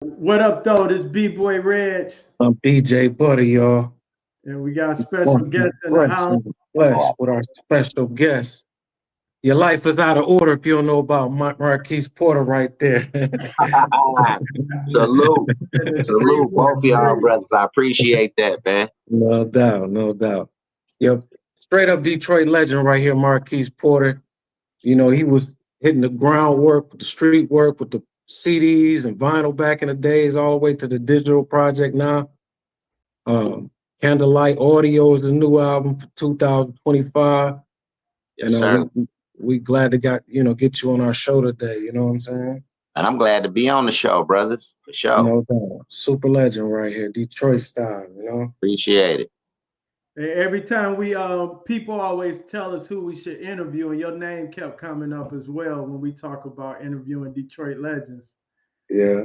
What up, though? This B-Boy Reg, I'm BJ Butter, y'all. and we got a special Walking guest in the fresh house. in the flesh with our special guest. Your life is out of order if you don't know about Marquise Porter right there. Salute. And the Salute, both of y'all 313. brothers. I appreciate that, man. No doubt, no doubt. Yep, straight up Detroit legend right here, Marquise Porter. You know, he was hitting the groundwork, the street work with the CDs and vinyl back in the days, all the way to the digital project now. Um, Candlelight Audio is the new album for 2025. Yes, And sir. we glad to get you on our show today. You know what I'm saying? And I'm glad to be on the show, brothers, for sure. No doubt. Super legend right here, Detroit style. Appreciate it. Every time people always tell us who we should interview, and your name kept coming up as well when we talk about interviewing Detroit legends. Yeah,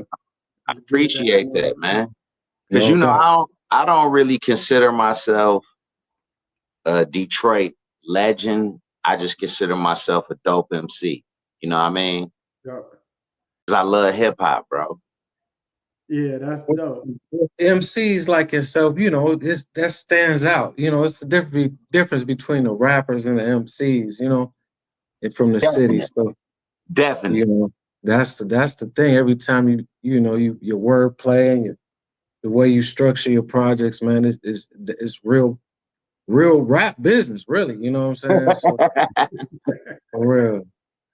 I It's good to appreciate have that, man. Because no doubt. I don't really consider myself a Detroit legend. I just consider myself a dope MC. You know what I mean? Yeah, Because I love hip hop, bro. yeah, that's dope. MCs like yourself, that stands out. It's the difference between the rappers and the MCs. And from the city. Definitely. So you Definitely. know that's the thing. Every time your wordplay and the way you structure your projects, man, it's real rap business, really. You know what I'm saying? So for real,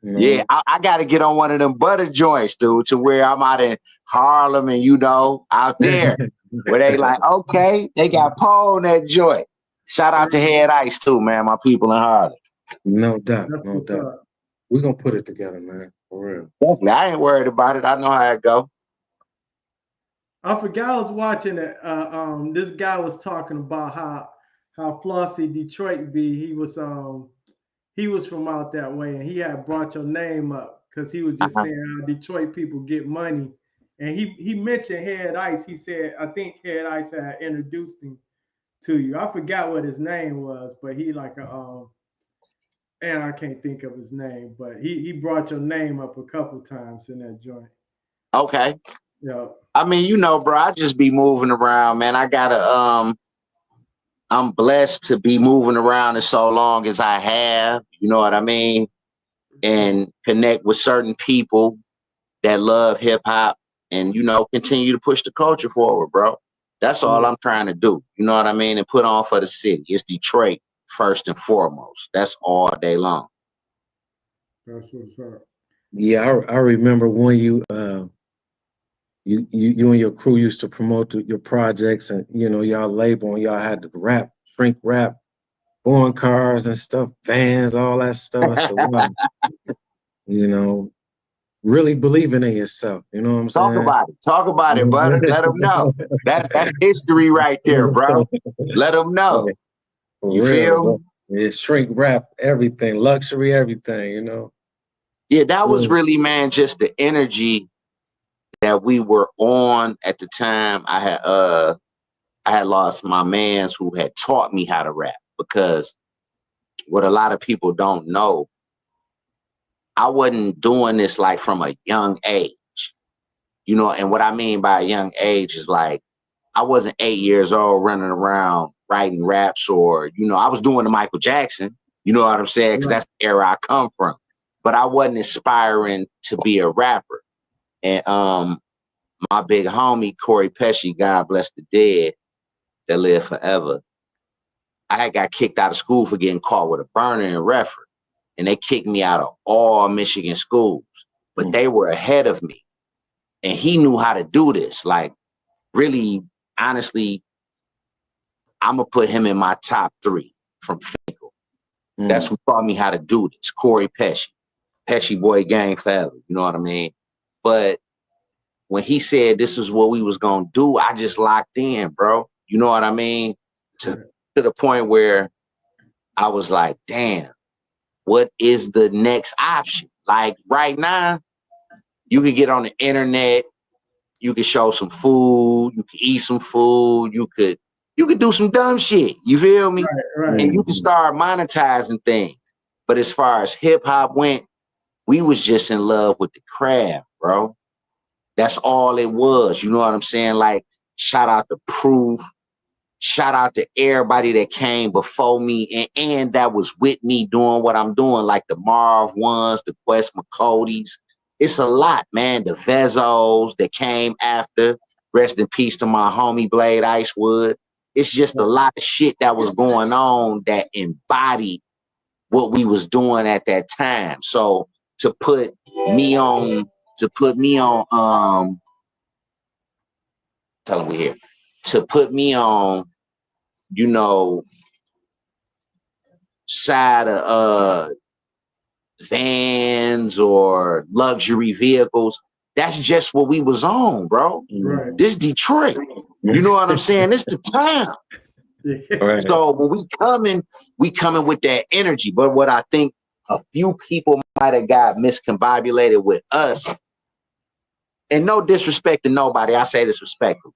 you Yeah, know. I got to get on one of them butter joints, dude, to where I'm out in Harlem and, out there where they like, okay, they got Paul on that joint. Shout out to Head Ice, too, man, my people in Harlem. No doubt, That's no what's doubt. up. We're gonna put it together, man. For real. Definitely. I ain't worried about it. I know how it go. I forgot I was watching it. This guy was talking about how flossy Detroit be. He was from out that way, and he had brought your name up because he was just Uh-huh. saying how Detroit people get money. And he mentioned Head Ice. He said, I think Head Ice had introduced him to you. I forgot what his name was, but he like and I can't think of his name, but he brought your name up a couple times in that joint. Okay. Yeah. I mean, bro, I just be moving around, man. I'm blessed to be moving around as so long as I have, you know what I mean? And connect with certain people that love hip hop and, continue to push the culture forward, bro. That's all I'm trying to do. You know what I mean? And put on for the city. It's Detroit first and foremost. That's all day long. That's what's up. Yeah, I remember when you and your crew used to promote your projects, and y'all label, and y'all had to rap, shrink rap, foreign cars and stuff, vans, all that stuff. I said, wow, you know, really believing in yourself. You know what I'm Talk saying? about it. Talk about it, butter. Let them know. That's history right there, bro. Let them know. For You real, feel me? bro. Yeah, shrink wrap, everything, luxury, everything. Yeah, that was Yeah. really, man, just the energy that we were on at the time. I had lost my mans who had taught me how to rap, because what a lot of people don't know, I wasn't doing this like from a young age. And what I mean by a young age is like I wasn't 8 years old running around writing raps, or I was doing the Michael Jackson, you know what I'm saying? Because that's the era I come from. But I wasn't aspiring to be a rapper. And my big homie, Corey Pesci, God bless the dead, that live forever, I had got kicked out of school for getting caught with a burner in Redford. And they kicked me out of all Michigan schools. But they were ahead of me. And he knew how to do this. Like, really, honestly, I'm going to put him in my top 3 from Finkel. That's who taught me how to do this. Corey Pesci. Pesci Boy Gang forever. You know what I mean? But when he said this is what we was going to do, I just locked in, bro. You know what I mean? To the point where I was like, damn, what is the next option? Like right now, you can get on the internet, you can show some food, you can eat some food, you could do some dumb shit. You feel me? Right. And you can start monetizing things. But as far as hip hop went, we was just in love with the craft, bro. That's all it was. You know what I'm saying? Like, shout out to Proof. Shout out to everybody that came before me and that was with me doing what I'm doing, like the Marv ones, the Quest McCody's. It's a lot, man. The Vezos that came after. Rest in peace to my homie Blade Icewood. It's just a lot of shit that was going on that embodied what we was doing at that time. So to put me on, tell him we here. To put me on, you know, side of vans or luxury vehicles, that's just what we was on, bro. Right. This Detroit. You know what I'm saying? It's the town. Right. So when we coming with that energy. But what I think a few people might have got miscombobulated with us, and no disrespect to nobody, I say this respectfully,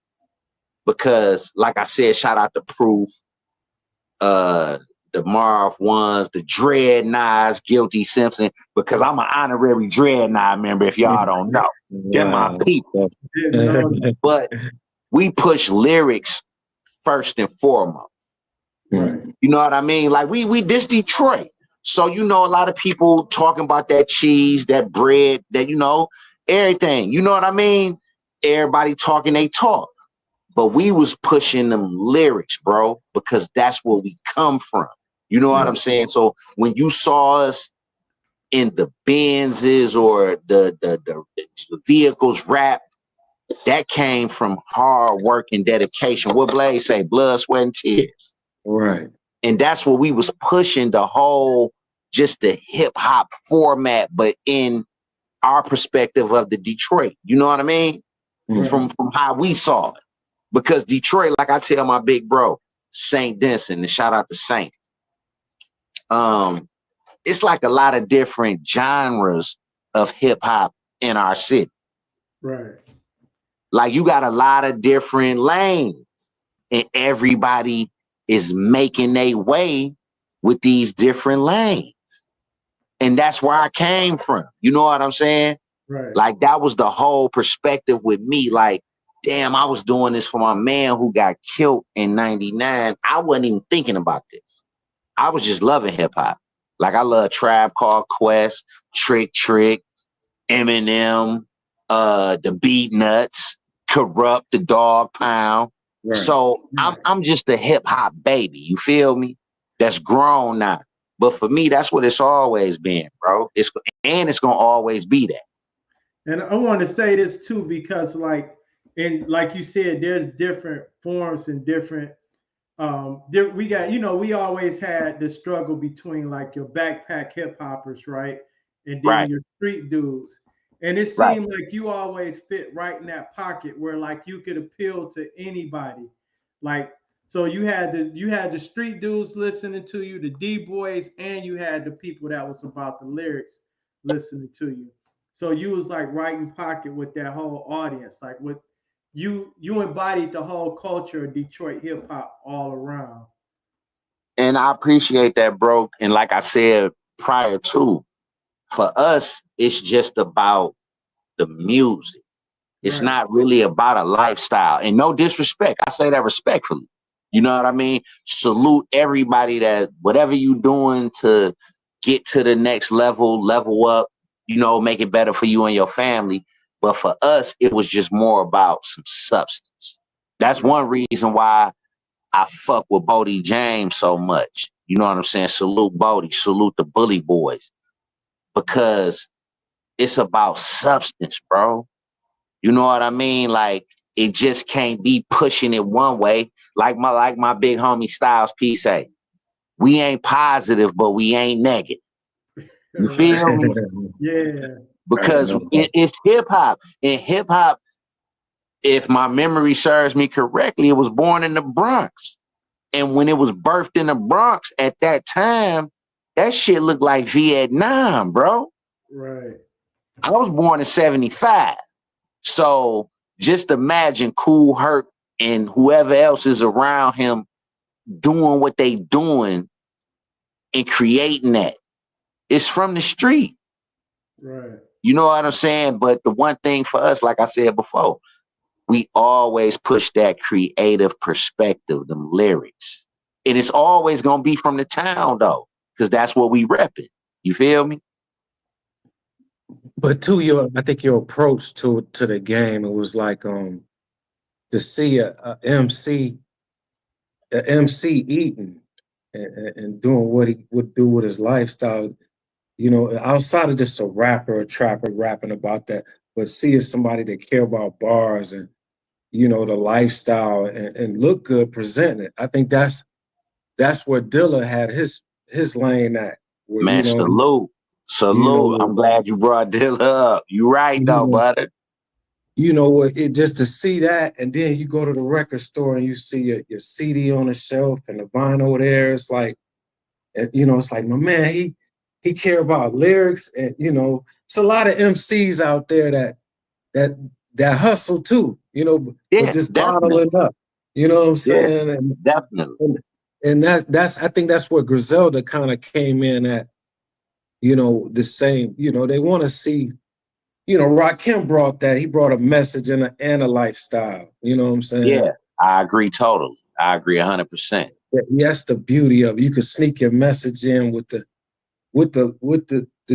because like I said, shout out to Proof, the Marv ones, the Dread Knives, Guilty Simpson, because I'm an honorary Dread Knife member, if y'all don't know. They're my people. But we push lyrics first and foremost. Right. You know what I mean? Like we this Detroit. So you know a lot of people talking about that cheese, that bread, that you know, everything. You know what I mean? Everybody talking they talk. But we was pushing them lyrics, bro, because that's where we come from. You know what I'm saying? So when you saw us in the Benzes or the vehicles rap, that came from hard work and dedication. What Blaze say? Blood, sweat, and tears. Right. And that's what we was pushing, the whole, just the hip hop format, but in our perspective of the Detroit. You know what I mean? From how we saw it. Because Detroit, like I tell my big bro, Saint Denson, and shout out to Saint. It's like a lot of different genres of hip hop in our city. Right. Like you got a lot of different lanes, and everybody is making their way with these different lanes. And that's where I came from. You know what I'm saying? Right. Like that was the whole perspective with me. Like, damn, I was doing this for my man who got killed in 99. I wasn't even thinking about this. I was just loving hip hop. Like I love Tribe Called Quest, Trick, Eminem, the Beat Nuts, Corrupt, the Dog Pound. Right. So I'm just a hip hop baby. You feel me? That's grown now. But for me, that's what it's always been, bro. It's gonna always be that. And I want to say this too, because like you said, there's different forms and different we got, you know, we always had the struggle between like your backpack hip hoppers, right? And then your street dudes. And it seemed like you always fit right in that pocket where like you could appeal to anybody. Like, so you had the street dudes listening to you, the D-boys, and you had the people that was about the lyrics listening to you. So you was like right in pocket with that whole audience. Like with you embodied the whole culture of Detroit hip hop all around. And I appreciate that, bro. And like I said prior to, for us, it's just about the music. It's not really about a lifestyle. And no disrespect, I say that respectfully. You know what I mean? Salute everybody that whatever you doing to get to the next level up, you know, make it better for you and your family. But for us, it was just more about some substance. That's one reason why I fuck with Bodie James so much. You know what I'm saying? Salute Bodie, salute the Bully Boys. Because it's about substance, bro. You know what I mean? Like, it just can't be pushing it one way. Like my big homie Styles P say, we ain't positive, but we ain't negative. You feel me? Yeah. Because it's hip hop. And hip hop, if my memory serves me correctly, it was born in the Bronx. And when it was birthed in the Bronx at that time, that shit looked like Vietnam, bro. Right. I was born in 75. So just imagine Kool Herc and whoever else is around him doing what they doing and creating that. It's from the street. Right. You know what I'm saying? But the one thing for us, like I said before, we always push that creative perspective, them lyrics. And it's always gonna be from the town though, because that's what we repping. You feel me? But I think your approach to the game, it was like to see a MC eating and doing what he would do with his lifestyle. You know, outside of just a rapper or trapper rapping about that, but seeing somebody that care about bars and the lifestyle and look good presenting it. I think that's where Dilla had his lane at. Where Man, salute. Salute. I'm glad you brought Dilla up. You right though, brother. You know what? It just to see that, and then you go to the record store and you see your CD on the shelf and the vinyl there. It's like, it's like my man, he care about lyrics, and it's a lot of MCs out there that hustle too. But just bottling up. You know what I'm saying? Yeah, definitely. And that's I think that's where Griselda kind of came in at. The same. They want to see. Rakim brought that. He brought a message and a lifestyle. You know what I'm saying? Yeah, I agree totally. I agree 100%. That's the beauty of it. You can sneak your message in with the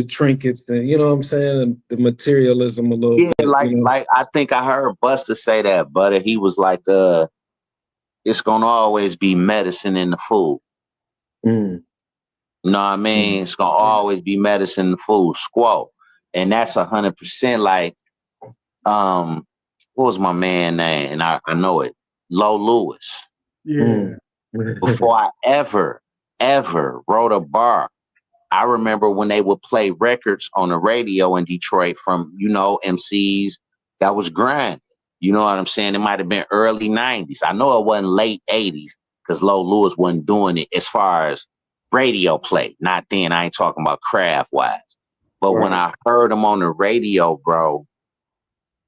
trinkets and you know what I'm saying, and the materialism a little bit. Like I think I heard Buster say that, but he was like, it's gonna always be medicine in the food. Mm. You know what I mean? It's gonna always be medicine in the food. Squall. And that's 100% like, what was my man name? And I know it, Low Lewis. Yeah. Before I ever wrote a bar, I remember when they would play records on the radio in Detroit from, MCs that was grinding. You know what I'm saying? It might have been early 90s. I know it wasn't late 80s because Low Lewis wasn't doing it as far as radio play. Not then. I ain't talking about craft wise. But when I heard him on the radio, bro,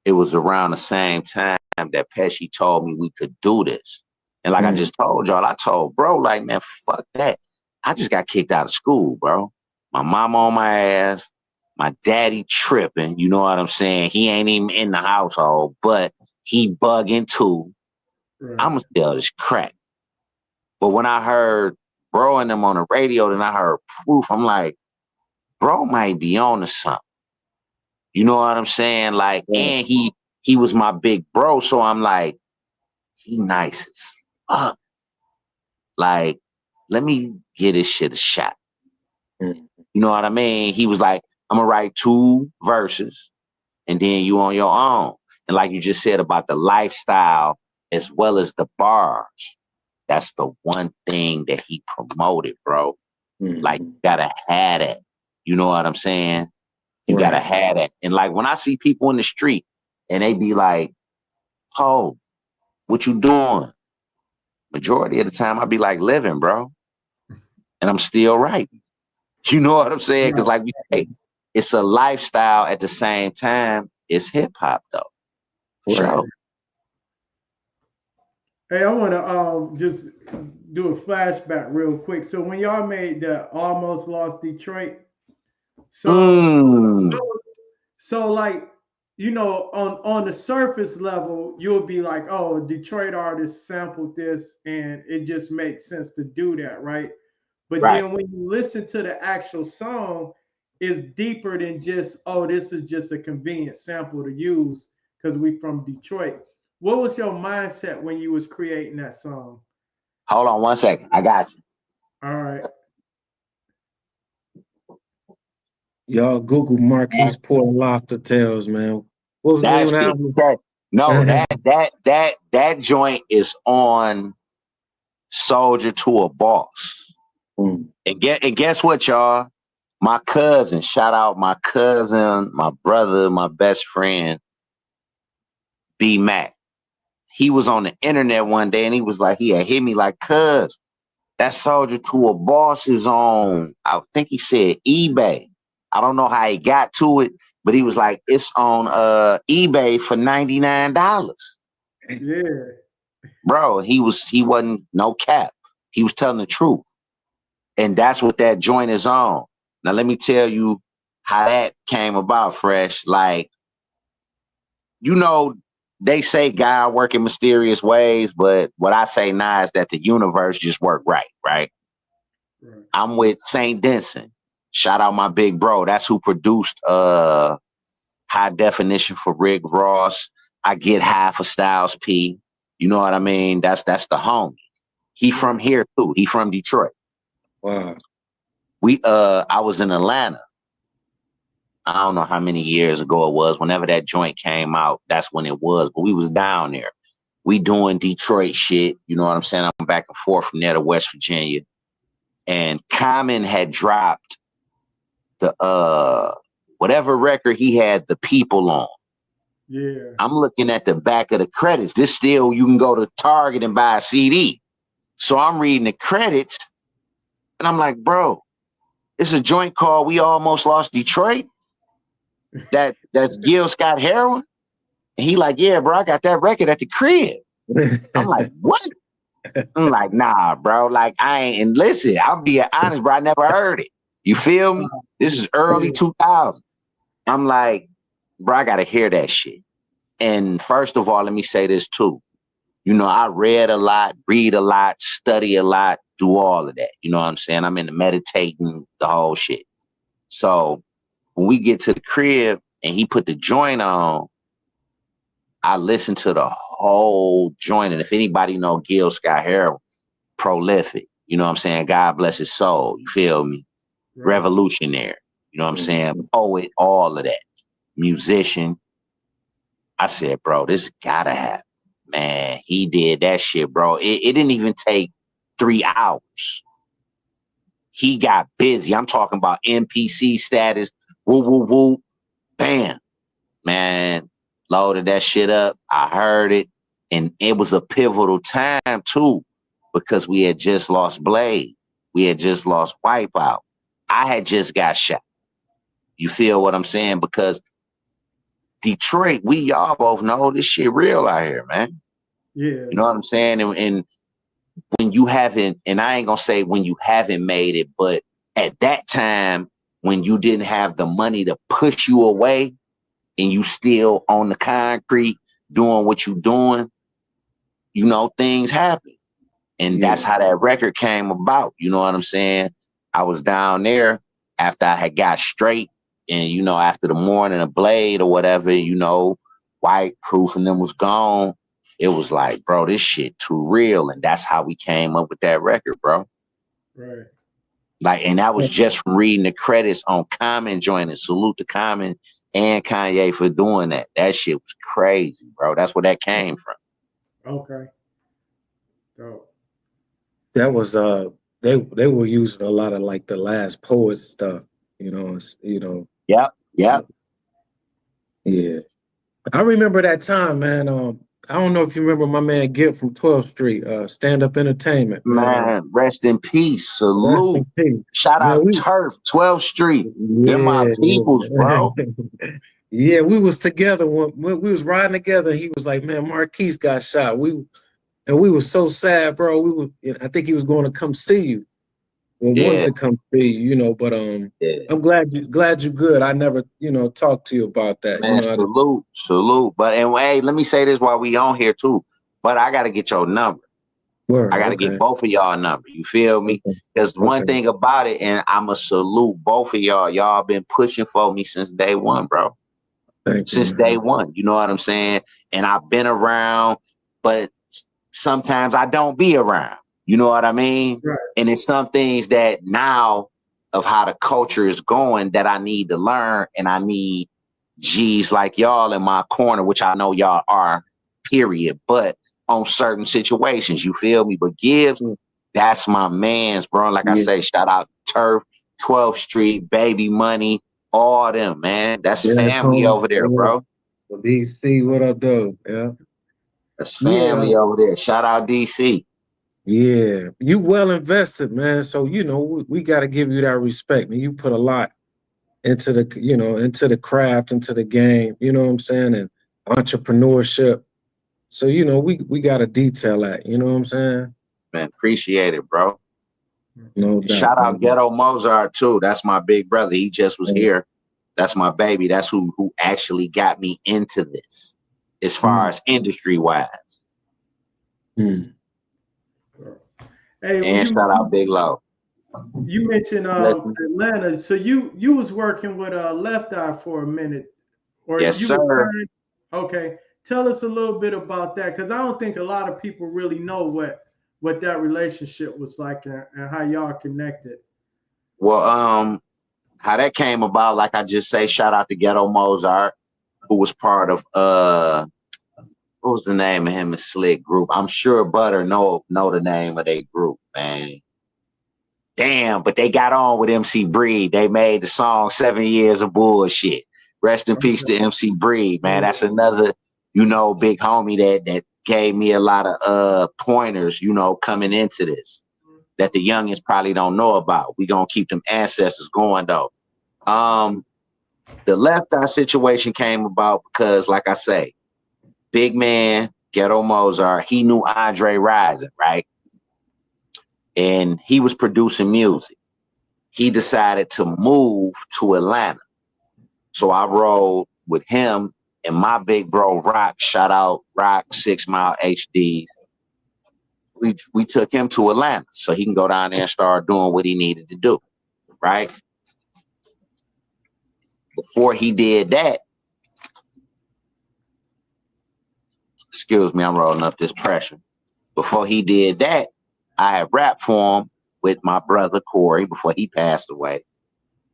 it was around the same time that Pesci told me we could do this. And like I just told y'all, I told bro, like, man, fuck that. I just got kicked out of school, bro. My mama on my ass. My daddy tripping. You know what I'm saying? He ain't even in the household, but he bugging too. Right. I'm going to sell this crack. But when I heard bro and them on the radio, then I heard proof. I'm like, bro might be on to something. You know what I'm saying? Like, and he was my big bro. So I'm like, he nice as fuck. Like, let me give this shit a shot. You know what I mean? He was like, I'm gonna write 2 verses and then you on your own. And like you just said about the lifestyle as well as the bars, that's the one thing that he promoted, bro. Like, you gotta have it. You know what I'm saying? You gotta have it. And like when I see people in the street and they be like, oh, what you doing? Majority of the time I be like living, bro. And I'm still writing. You know what I'm saying? Because like we say, it's a lifestyle at the same time. It's hip hop though. Sure. Hey, I want to just do a flashback real quick. So when y'all made the Almost Lost Detroit, so like, on the surface level, you'll be like, oh, a Detroit artist sampled this and it just makes sense to do that, right? But then when you listen to the actual song, it's deeper than just, oh, this is just a convenient sample to use because we from Detroit. What was your mindset when you was creating that song? Hold on 1 second. I got you. All right. Y'all Google Marquise pouring lobster tails, man. What was the name of the album? No, that joint is on Soldier to a Boss. And guess what, y'all? My cousin, shout out my cousin, my brother, my best friend, B Mac. He was on the internet one day and he was like, he had hit me like, cuz, that Soldier to a Boss is on, I think he said eBay. I don't know how he got to it, but he was like, it's on eBay for $99. Yeah. Bro, he wasn't no cap. He was telling the truth. And that's what that joint is on. Now let me tell you how that came about, Fresh. Like, you know, they say God work in mysterious ways, but what I say now is that the universe just worked right, right? I'm with St. Denson. Shout out my big bro. That's who produced High Definition for Rick Ross. I get half of Styles P. You know what I mean? That's the homie. He from here too. He from Detroit. Wow. I was in Atlanta. I don't know how many years ago it was. Whenever that joint came out, that's when it was. But we was down there. We doing Detroit shit. You know what I'm saying? I'm back and forth from there to West Virginia. And Common had dropped the whatever record he had the people on. Yeah. I'm looking at the back of the credits. This still, you can go to Target and buy a CD. So I'm reading the credits and I'm like, bro, it's a joint called We Almost Lost Detroit. That's Gil Scott Heroin. And he like, yeah, bro, I got that record at the crib. I'm like, what? I'm like, nah, bro. Like, I ain't, and listen, I'll be honest, bro, I never heard it. You feel me? This is early 2000s. I'm like, bro, I gotta hear that shit. And first of all, let me say this too. You know, I read a lot, read a lot, study a lot, do all of that. You know what I'm saying? I'm into meditating, the whole shit. So when we get to the crib and he put the joint on, I listened to the whole joint. And if anybody know Gil Scott Heroin, prolific, you know what I'm saying? God bless his soul. You feel me? Right. Revolutionary. You know what I'm saying? Poet, all of that. Musician. I said, bro, this gotta happen. Man, he did that shit, bro. It didn't even take 3 hours. He got busy. I'm talking about NPC status. Woo, woo, woo. Bam. Man, loaded that shit up. I heard it. And it was a pivotal time, too, because we had just lost Blade. We had just lost Wipeout. I had just got shot. You feel what I'm saying? Because Detroit, y'all both know this shit real out here, man. Yeah. You know what I'm saying? And when you haven't, and I ain't gonna say when you haven't made it, but at that time, when you didn't have the money to push you away and you still on the concrete doing what you doing, you know, things happen. And that's how that record came about. You know what I'm saying? I was down there after I had got straight. And, you know, after the morning of Blade or whatever, you know, White Proof and them was gone. It was like, bro, this shit too real. And that's how we came up with that record, bro. Right. Like, and that was just from reading the credits on Common joining. Salute to Common and Kanye for doing that. That shit was crazy, bro. That's where that came from. Okay. Dope. That was they were using a lot of like the Last Poet stuff, you know. Yep. Yeah. I remember that time, man. I don't know if you remember my man Gil from 12th Street, Stand Up Entertainment. Man, rest in peace. Salute. In peace. Shout out Turf, 12th Street. They're my peoples, bro. Yeah, we was together when we was riding together. He was like, man, Marquise got shot. We were so sad, bro. I think he was going to come see you. Wanted to come see you, you know, but I'm glad you're good. I never, you know, talked to you about that. Man, you know, salute. But and hey, let me say this while we on here too. But I gotta get your number. I gotta get both of y'all number. You feel me? Because one thing about it, and I'ma salute both of y'all. Y'all been pushing for me since day one, bro. Since day one. You know what I'm saying? And I've been around, but sometimes I don't be around. You know what I mean? Right. And it's some things that now of how the culture is going that I need to learn, and I need G's like y'all in my corner, which I know y'all are, period. But on certain situations, you feel me? But Gibbs, that's my man's, bro. Like I say, shout out Turf, 12th Street, Baby Money, all them, man. That's family over there, bro. DC, what up, though? Yeah. That's family over there. Shout out DC. Yeah, you well invested, man. So, you know, we got to give you that respect, man. You put a lot into the, you know, into the craft, into the game, you know what I'm saying? And entrepreneurship. So, you know, we got to detail that, you know what I'm saying? Man, appreciate it, bro. No doubt. Shout out Ghetto Mozart, too. That's my big brother. He just was here That's my baby. That's who actually got me into this, as far as industry wise. Mm. Hey, And shout out Big Low. You mentioned Atlanta, so you was working with Left Eye for a minute, or Yes, you sir. returned? Okay, tell us a little bit about that, because I don't think a lot of people really know what that relationship was like and how y'all connected. Well, how that came about, like I just say, shout out to Ghetto Mozart, who was part of what was the name of him and Slick group? I'm sure Butter know the name of their group, man. Damn, but they got on with MC Breed. They made the song 7 Years of Bullshit. Rest in peace to MC Breed, man. That's another, big homie that gave me a lot of pointers, coming into this that the youngins probably don't know about. We gonna keep them ancestors going though. The Left Eye situation came about because, like I say, big man, Ghetto Mozart, he knew Andre Rison, right? And he was producing music. He decided to move to Atlanta. So I rode with him and my big bro Rock, shout out Rock, 6 Mile HDs. We took him to Atlanta so he can go down there and start doing what he needed to do, right? Before he did that, excuse me, I'm rolling up this pressure. Before he did that, I had rapped for him with my brother Corey before he passed away.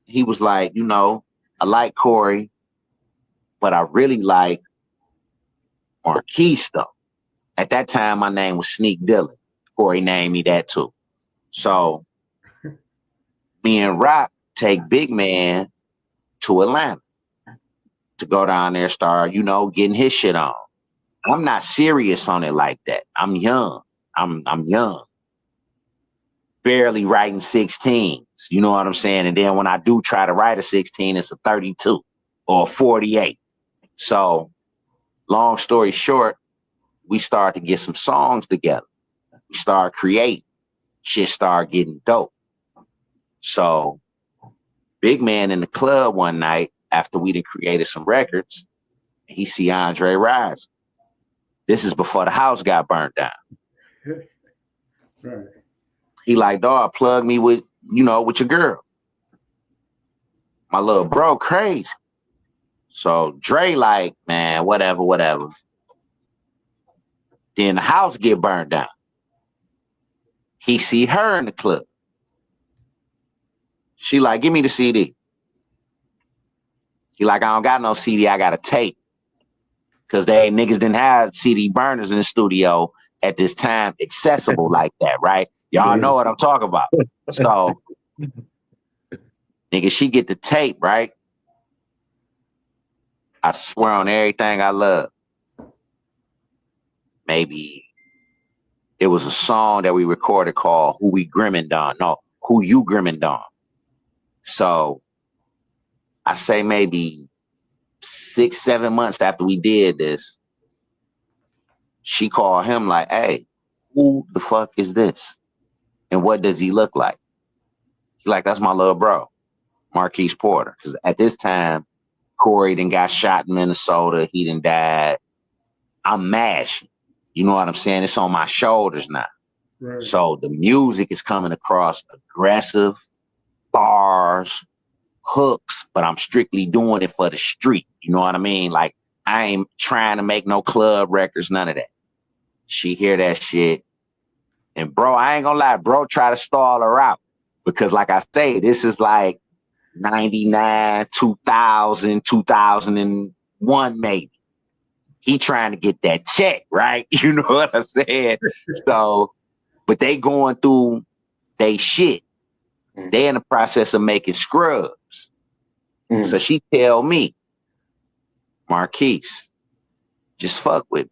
He was like, I like Corey, but I really like Marquise though. At that time, my name was Sneak Dillon. Corey named me that too. So me and Rock take Big Man to Atlanta to go down there, start, getting his shit on. I'm not serious on it like that. I'm young. I'm young. Barely writing 16s. You know what I'm saying? And then when I do try to write a 16, it's a 32 or a 48. So long story short, we started to get some songs together. We started creating. Shit started getting dope. So Big Man in the club one night after we done created some records, he see Andre Rison. This is before the house got burnt down. Right. He like, dog, plug me with your girl. My little bro crazy. So Dre like, man, whatever. Then the house get burned down. He see her in the club. She like, give me the CD. He like, I don't got no CD, I got a tape. Because niggas didn't have CD burners in the studio at this time accessible like that, right? Y'all know what I'm talking about. So, nigga, she get the tape, right? I swear on everything I love. Maybe it was a song that we recorded called Who We Grimmin' On. No, Who You Grimmin' On. So, I say maybe 6-7 months after we did this, she called him like, hey, who the fuck is this? And what does he look like? He like, that's my little bro, Marquise Porter. Because at this time, Corey done got shot in Minnesota. He done died. I'm mashing. You know what I'm saying? It's on my shoulders now. Right. So the music is coming across aggressive, bars, hooks, but I'm strictly doing it for the street. You know what I mean? Like, I ain't trying to make no club records, none of that. She hear that shit. And bro, I ain't gonna lie, bro, try to stall her out. Because like I say, this is like 99, 2000, 2001 maybe. He trying to get that check, right? You know what I'm saying? So, but they going through they shit. They in the process of making scrubs. So she tell me, Marquise, just fuck with me.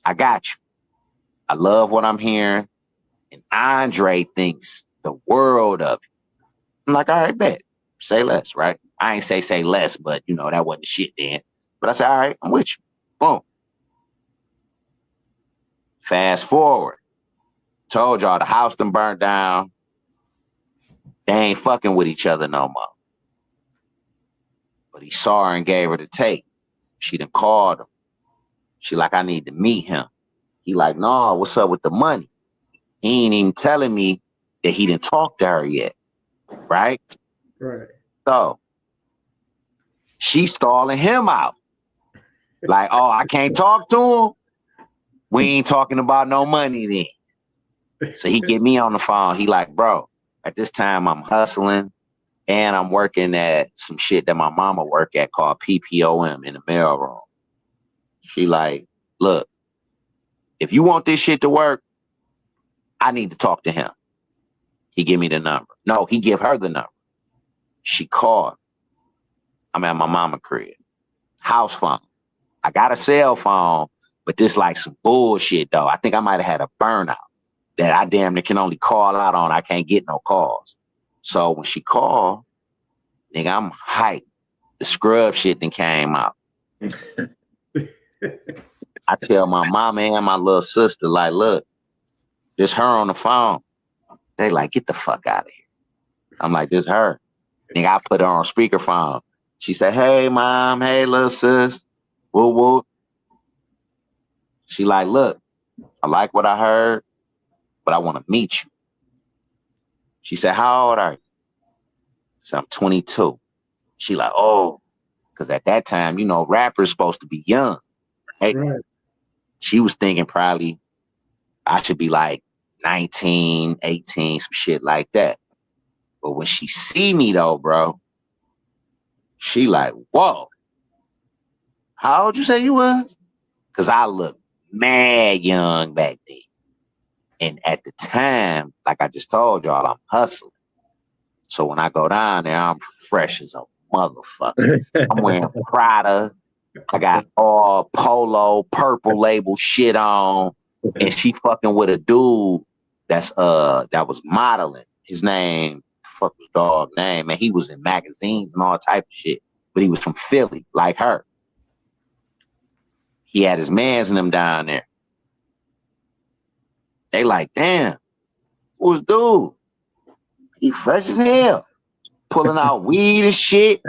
I got you. I love what I'm hearing. And Andre thinks the world of it. I'm like, all right, bet. Say less, right? I ain't say less, but that wasn't shit then. But I said, all right, I'm with you. Boom. Fast forward. Told y'all the house done burnt down. They ain't fucking with each other no more. but he saw her and gave her the tape. She done called him. She like, I need to meet him. He like, no, what's up with the money? He ain't even telling me that he didn't talk to her yet, right? Right. So she's stalling him out. Like, oh, I can't talk to him? We ain't talking about no money then. So he get me on the phone. He like, bro, at this time I'm hustling and I'm working at some shit that my mama work at called PPOM in the mailroom. She like, look, if you want this shit to work, I need to talk to him. He give me the number. No, he give her the number. She called. I'm at my mama crib. House phone. I got a cell phone, but this like some bullshit though. I think I might have had a burnout that I damn near can only call out on. I can't get no calls. So when she called, nigga, I'm hyped. The scrub shit then came out. I tell my mama and my little sister, like, look, this her on the phone. They like, get the fuck out of here. I'm like, this her. Nigga, I put her on speakerphone. She said, hey, mom. Hey, little sis. Woo woo. She like, look, I like what I heard, but I want to meet you. She said, how old are you? I said, I'm 22. She like, oh, because at that time, you know, rappers supposed to be young, right? Right. She was thinking probably I should be like 19, 18, some shit like that. But when she see me though, bro, she like, whoa, how old you say you was? Because I look mad young back then. And at the time, like I just told y'all, I'm hustling. So when I go down there, I'm fresh as a motherfucker. I'm wearing Prada. I got all polo, purple label shit on. And she fucking with a dude that was modeling. His name, fuck his dog name, man. He was in magazines and all type of shit. But he was from Philly, like her. He had his mans in them down there. They like, damn, who's dude? He fresh as hell. Pulling out weed and shit.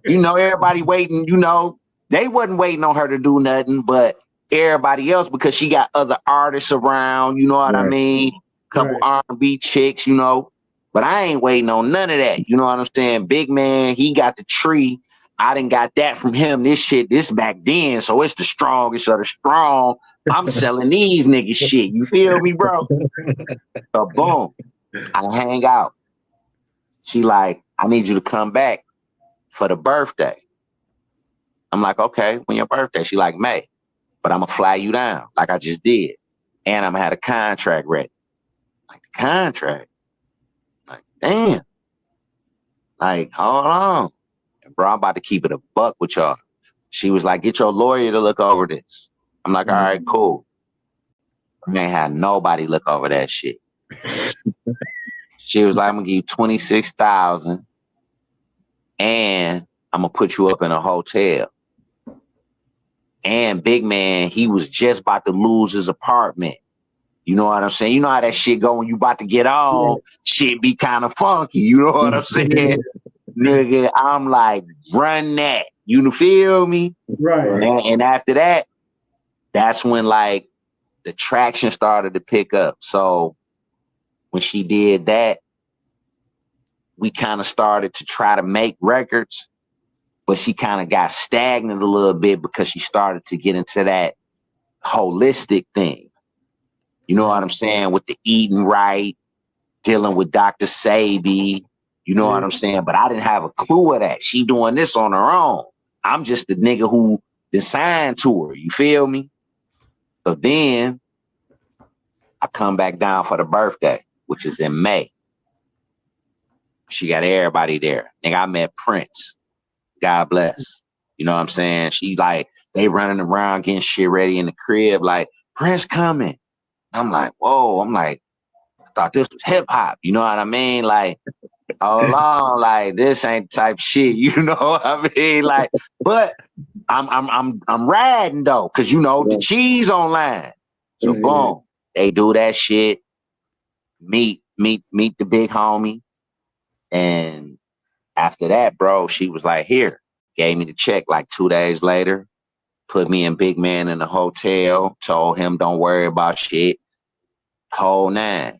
You know, everybody waiting, you know. They wasn't waiting on her to do nothing, but everybody else, because she got other artists around, you know what I mean? Couple R&B chicks, you know. But I ain't waiting on none of that. You know what I'm saying? Big man, he got the tree. I done got that from him. This back then, so it's the strongest of the strong. I'm selling these niggas shit. You feel me, bro? So boom, I hang out. She like, I need you to come back for the birthday. I'm like, okay, when your birthday? She like, May, but I'm gonna fly you down like I just did. And I'm gonna have a contract ready. Like, the contract? Like, damn. Like, hold on. And bro, I'm about to keep it a buck with y'all. She was like, get your lawyer to look over this. I'm like, all right, cool. I ain't had nobody look over that shit. She was like, I'm gonna give you 26,000 and I'm gonna put you up in a hotel. And big man, he was just about to lose his apartment. You know what I'm saying? You know how that shit go when you about to get on, shit be kind of funky. You know what I'm saying? Nigga, I'm like, run that. You feel me? Right. And after that, that's when like the traction started to pick up. So when she did that, we kind of started to try to make records, but she kind of got stagnant a little bit because she started to get into that holistic thing. You know what I'm saying? With the eating right, dealing with Dr. Sabi, you know what I'm saying? But I didn't have a clue of that. She doing this on her own. I'm just the nigga who signed to her. You feel me? So then I come back down for the birthday, which is in May. She got everybody there. Nigga, I met Prince. God bless. You know what I'm saying? She like, they running around getting shit ready in the crib, like, Prince coming. I'm like, whoa. I'm like, I thought this was hip hop. You know what I mean? Like, hold on, like, this ain't type shit. You know what I mean? Like, but I'm riding though, cause you know the cheese online. So boom, they do that shit. Meet the big homie, and after that, bro, she was like, here, Gave me the check like 2 days later. Put me and Big Man in the hotel. Told him don't worry about shit. Whole nine.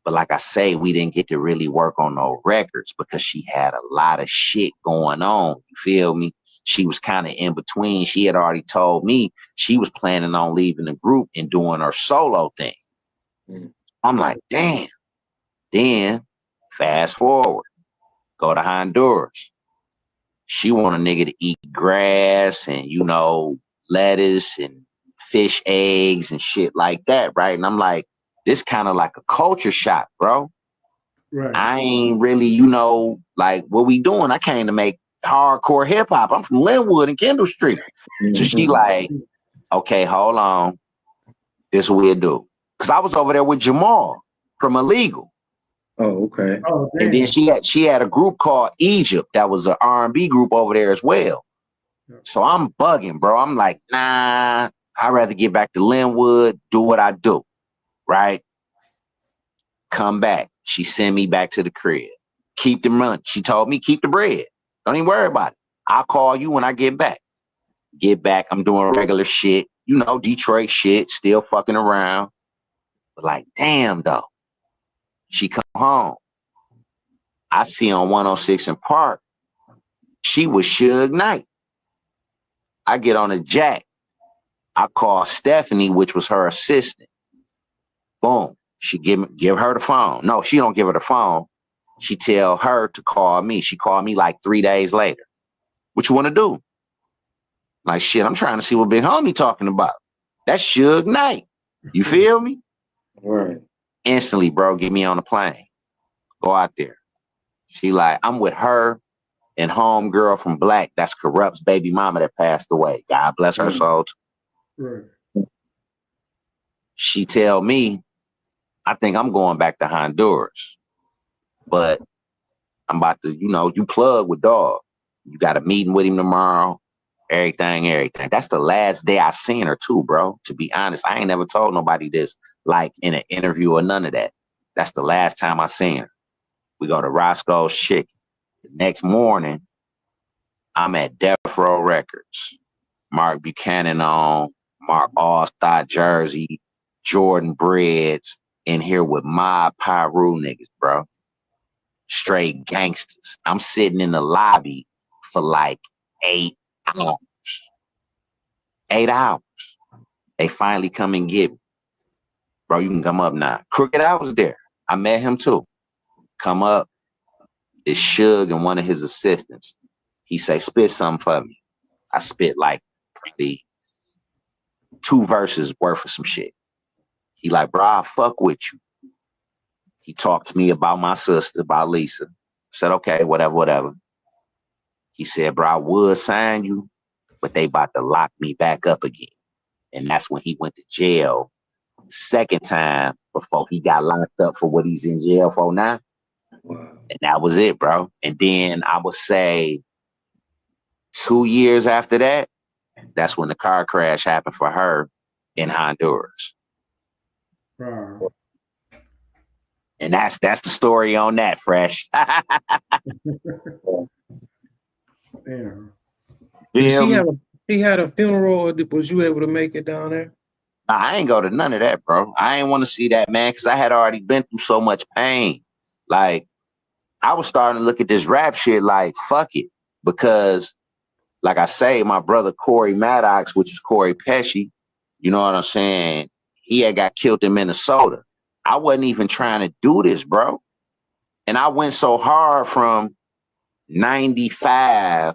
But like I say, we didn't get to really work on no records because she had a lot of shit going on. You feel me? She was kind of in between. She had already told me she was planning on leaving the group and doing her solo thing. I'm like, damn. Then, fast forward, go to Honduras. She want a nigga to eat grass and, you know, lettuce and fish eggs and shit like that, right? And I'm like, this kind of like a culture shock, bro. Right. I ain't really, you know, like, what we doing? I came to make hardcore hip hop. I'm from Linwood and Kendall Street. So she like, okay, hold on. This we'll do. Because I was over there with Jamal from Illegal. Oh, okay. Oh, And then she had a group called Egypt that was an R&B group over there as well. So I'm bugging, bro. I'm like, nah, I'd rather get back to Linwood, do what I do, right? Come back. She sent me back to the crib. Keep the money. She told me, keep the bread. Don't even worry about it. I'll call you when I get back. Get back. I'm doing regular shit. You know, Detroit shit. Still fucking around. But like, damn, though. She come home. I see on 106 in Park. She was Suge Knight. I get on a jack. I call Stephanie, which was her assistant. Boom. She give her the phone. No, she don't give her the phone. She tell her to call me. She called me like 3 days later. What you want to do? Like, shit, I'm trying to see what Big Homie talking about. That's Suge Knight. You feel me? Right. Instantly, bro, get me on the plane. Go out there. She like, I'm with her and homegirl from Black. That's Corrupt's baby mama that passed away. God bless her soul. Right. She tell me, I think I'm going back to Honduras. But I'm about to, you know, you plug with Dog. You got a meeting with him tomorrow. Everything. That's the last day I seen her too, bro. To be honest, I ain't never told nobody this, like in an interview or none of that. That's the last time I seen her. We go to Roscoe's Chicken. The next morning, I'm at Death Row Records. Mark Buchanan on, Mark All-Star jersey, Jordan Breads, in here with Mob Pyru niggas, bro. Straight gangsters. I'm sitting in the lobby for like 8 hours. 8 hours. They finally come and get me. Bro, you can come up now. Crooked I was there. I met him too. Come up. It's Suge and one of his assistants. He say, spit something for me. I spit like probably 2 verses worth of some shit. He like, bro, I fuck with you. He talked to me about my sister, about Lisa. I said, okay, whatever. He said, bro, I would sign you, but they about to lock me back up again. And that's when he went to jail second time before he got locked up for what he's in jail for now. Wow. And that was it, bro. And then I would say 2 years after that, that's when the car crash happened for her in Honduras. Wow. And that's the story on that, Fresh. Damn. She had a funeral, or was you able to make it down there? Nah, I ain't go to none of that, bro. I ain't want to see that, man, because I had already been through so much pain. Like, I was starting to look at this rap shit like, fuck it. Because, like I say, my brother Corey Maddox, which is Corey Pesci, you know what I'm saying? He had got killed in Minnesota. I wasn't even trying to do this, bro. And I went so hard from 95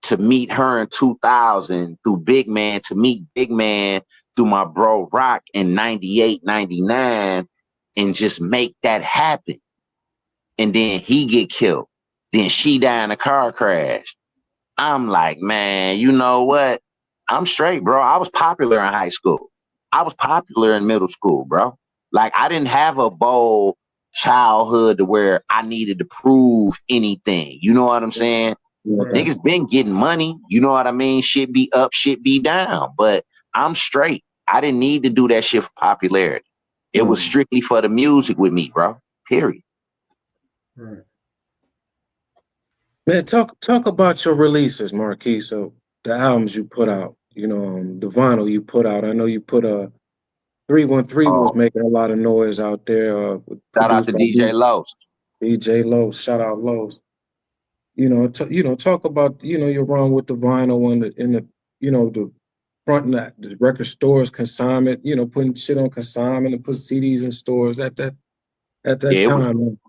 to meet her in 2000 through Big Man, to meet Big Man through my bro Rock in 98, 99, and just make that happen. And then he get killed. Then she died in a car crash. I'm like, man, you know what? I'm straight, bro. I was popular in high school. I was popular in middle school, bro. Like, I didn't have a bold childhood to where I needed to prove anything. You know what I'm saying? Right. Niggas been getting money. You know what I mean? Shit be up, shit be down. But I'm straight. I didn't need to do that shit for popularity. It was strictly for the music with me, bro. Period. Right. Man, talk about your releases, Marquise. So the albums you put out, the vinyl you put out. I know you put 313 was Oh, making a lot of noise out there. shout out Produced to by DJ Low. DJ Lowe's. Shout out Lowe's. Talk about your run with the vinyl and the front and the record stores consignment. Putting shit on consignment and put CDs in stores at that Yeah, time. Man.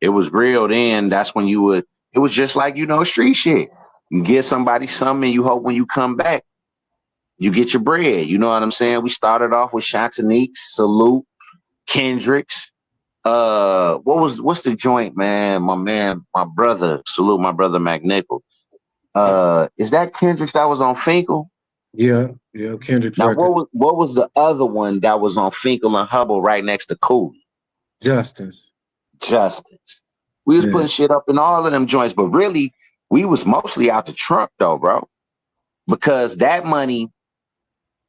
it was real then. That's when it was just like, street shit. You get somebody something and you hope when you come back, you get your bread. You know what I'm saying? We started off with Chantanique, Salute, Kendricks. What's the joint, man? My brother, Salute, my brother McNichol. Is that Kendricks that was on Finkel? Yeah, Kendrick's Now, record. what was the other one that was on Finkel and Hubble right next to Cooley? Justice. We was Yeah. putting shit up in all of them joints, but really, we was mostly out the trunk though, bro. Because that money,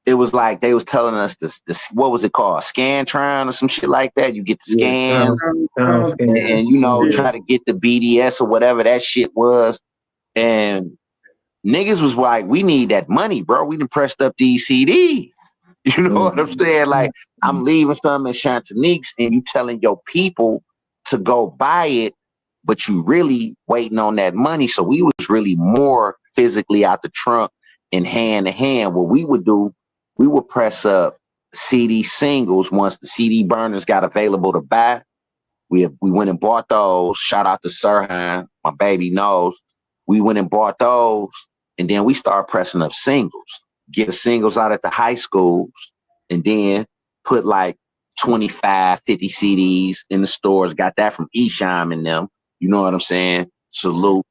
it was like they was telling us this what was it called? Scantron or some shit like that. You get the Yeah, scans sound scan. and try to get the BDS or whatever that shit was. And niggas was like, we need that money, bro. We done pressed up these CDs. You know what I'm saying? Like, I'm leaving some in Chantanique's and you telling your people to go buy it, but you really waiting on that money. So we was really more physically out the trunk and hand to hand. What we would do, we would press up CD singles once the CD burners got available to buy. We went and bought those. Shout out to Sirhan, my baby knows. We went and bought those, and then we started pressing up singles. Get the singles out at the high schools, and then put like 25, 50 CDs in the stores. Got that from Esham and them. You know what I'm saying? Salute.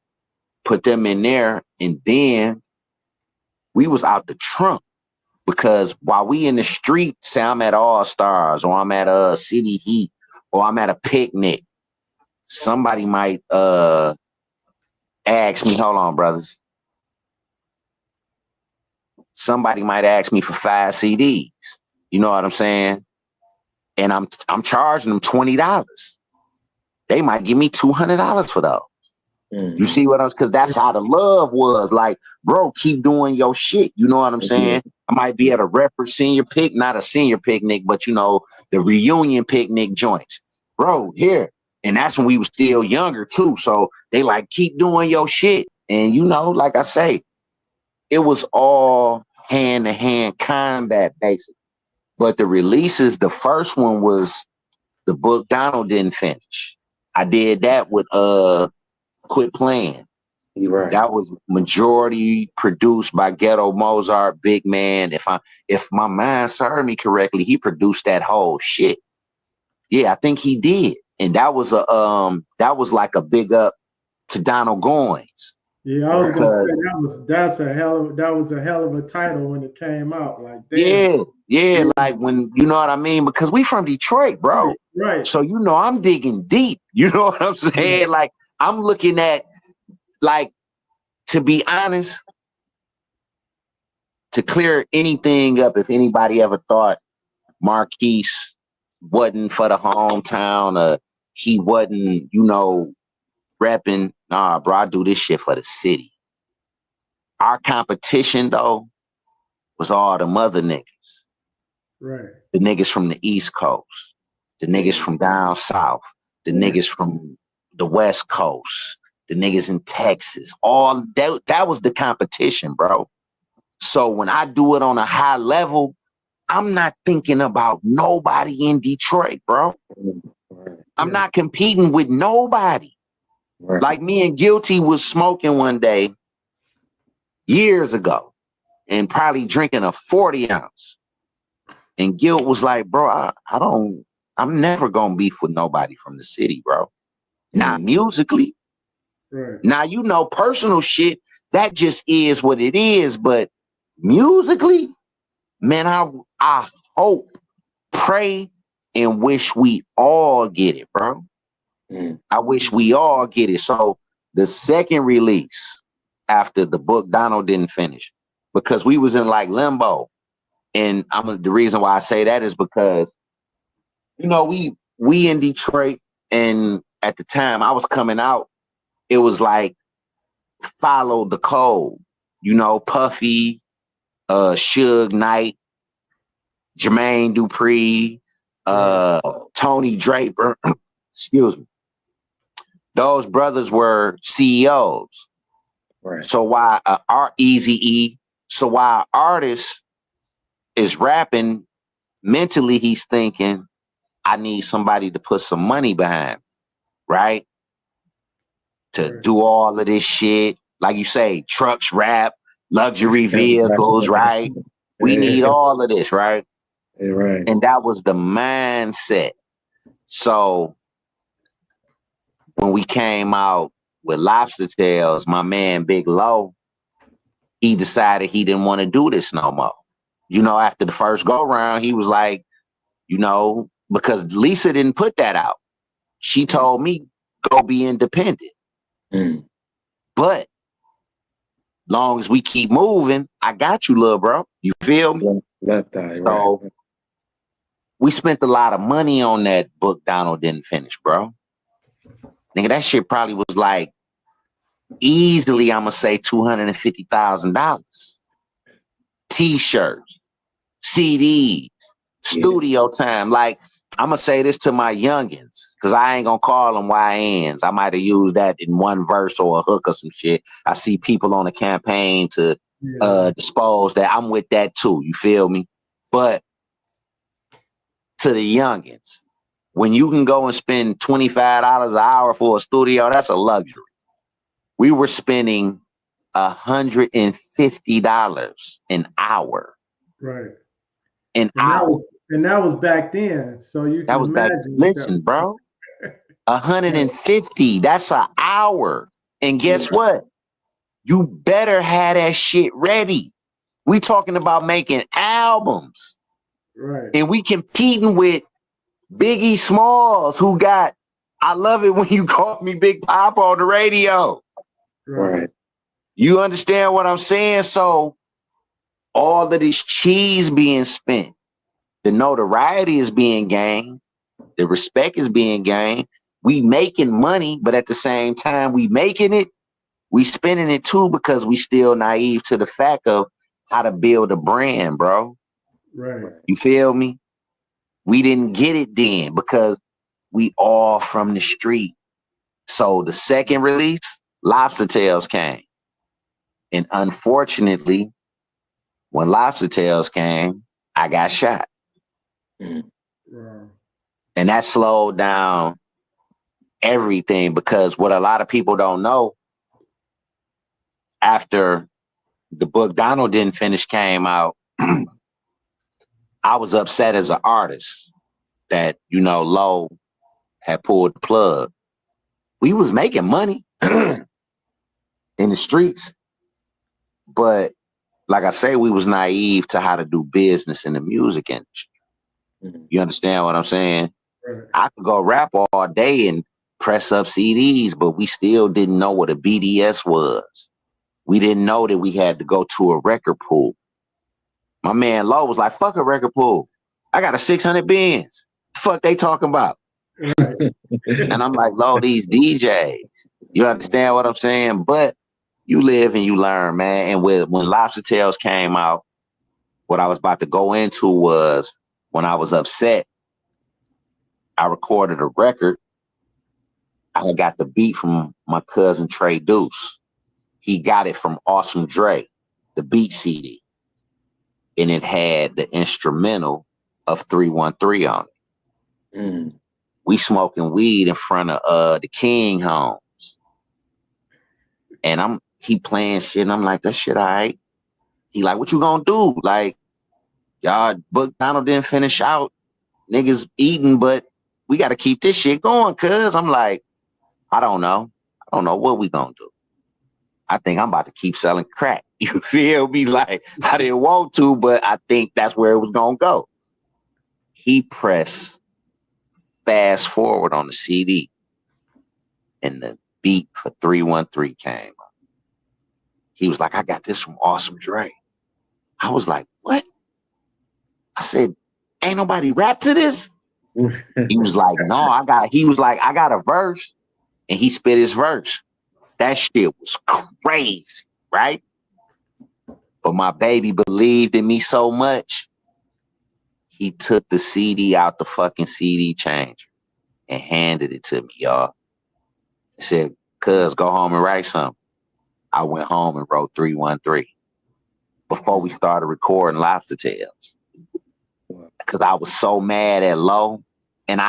Put them in there, and then we was out the trunk. Because while we in the street, say I'm at All Stars, or I'm at City Heat, or I'm at a picnic, somebody might ask me, hold on, brothers. Somebody might ask me for 5 CDs. You know what I'm saying? And I'm charging them $20. They might give me $200 for those. You see what I'm, because that's how the love was. Like, bro, keep doing your shit. You know what I'm saying? I might be at a reference senior pic, not a senior picnic, but the reunion picnic joints. Bro, here. And that's when we were still younger too. So they like, keep doing your shit. And like I say, it was all hand-to-hand combat basically. But the releases, the first one was the book Donald didn't finish. I did that with Quit Playing. Right. That was majority produced by Ghetto Mozart, Big Man. If my mind served me correctly, he produced that whole shit. Yeah, I think he did. And that was like a big up to Donald Goines. Yeah, I was gonna say that was a hell of a title when it came out. Like, damn. Yeah, like when you know what I mean, because we from Detroit, bro. Right. So I'm digging deep. You know what I'm saying? Like, I'm looking at, like, to be honest, to clear anything up, if anybody ever thought Marquise wasn't for the hometown, he wasn't, repping. Nah, bro, I do this shit for the city. Our competition, though, was all the mother niggas. Right. The niggas from the East Coast, the niggas from down south, the niggas from the West Coast, the niggas in Texas. All that was the competition, bro. So when I do it on a high level, I'm not thinking about nobody in Detroit, bro. I'm not competing with nobody. Right. Like, me and Guilty was smoking one day years ago and probably drinking a 40 ounce. And Guilt was like, bro, I'm never gonna beef with nobody from the city, bro. Not musically. Right. Now, personal shit, that just is what it is. But musically, man, I hope, pray, and wish we all get it, bro. I wish we all get it. So the second release after the book Donald didn't finish, because we was in like limbo. And the reason why I say that is because, we in Detroit, and at the time I was coming out, it was like followed the code. You know, Puffy, Suge Knight, Jermaine Dupri, Tony Draper. Excuse me. Those brothers were CEOs. Right. So why Eazy-E? So why an artist is rapping, mentally he's thinking, I need somebody to put some money behind me, right? To do all of this shit. Like you say, trucks, rap, luxury vehicles, right? We need all of this, right? Right. And that was the mindset. So when we came out with Lobster Tails, my man Big Low, he decided he didn't want to do this no more. You know, after the first go round, he was like, you know, because Lisa didn't put that out. She told me, go be independent. But long as we keep moving, I got you, little bro. You feel me? Left eye, right. So we spent a lot of money on that book Donald didn't finish, bro. Nigga, that shit probably was like easily, I'm gonna say $250,000. T-shirts, CDs, studio time. Like, I'm gonna say this to my youngins, because I ain't gonna call them YNs. I might have used that in one verse or a hook or some shit. I see people on the campaign to dispose that. I'm with that too. You feel me? But to the youngins, when you can go and spend $25 an hour for a studio, that's a luxury. We were spending $150 an hour. Right. An hour. And that was back then. So you can imagine. Listen, bro. 150. That's an hour. And guess what? You better have that shit ready. We talking about making albums. Right. And we competing with Biggie Smalls, who got, I love it when you call me Big Pop on the radio. Right. You understand what I'm saying? So all of this cheese being spent, the notoriety is being gained, the respect is being gained. We making money, but at the same time we making it, we spending it too, because we still naive to the fact of how to build a brand, bro. Right. You feel me? We didn't get it then because we all from the street. So the second release, Lobster Tails came. And unfortunately, when Lobster Tails came, I got shot. Wow. And that slowed down everything, because what a lot of people don't know, after the book Donald didn't finish came out, I was upset as an artist that, you know, Low had pulled the plug. We was making money in the streets, but like I say, we was naive to how to do business in the music industry. You understand what I'm saying? Right. I could go rap all day and press up CDs, but we still didn't know what a BDS was. We didn't know that we had to go to a record pool. My man Low was like, fuck a record pool. I got a 600 Benz. Fuck they talking about? Right. And I'm like, Low, these DJs. You understand what I'm saying? But you live and you learn, man. And when Lobster Tails came out, what I was about to go into was, when I was upset, I recorded a record. I got the beat from my cousin Trey Deuce. He got it from Awesome Dre, the beat CD. And it had the instrumental of 313 on it. We smoking weed in front of the King homes. And he playing shit, and I'm like, that shit all right. He like, what you gonna do? Like, y'all, book Donald didn't finish out. Niggas eating, but we got to keep this shit going, cuz. I'm like, I don't know. I don't know what we gonna do. I think I'm about to keep selling crack. You feel me? Like, I didn't want to, but I think that's where it was gonna go. He pressed fast forward on the CD, and the beat for 313 came up. He was like, I got this from Awesome Dre. I was like, what? I said, ain't nobody rap to this? He was like, no, I got a verse. And he spit his verse. That shit was crazy, right? But my baby believed in me so much, he took the CD out the fucking CD changer and handed it to me, y'all. He said, cuz, go home and write something. I went home and wrote 313 before we started recording Lobster Tails. Because I was so mad at Low. And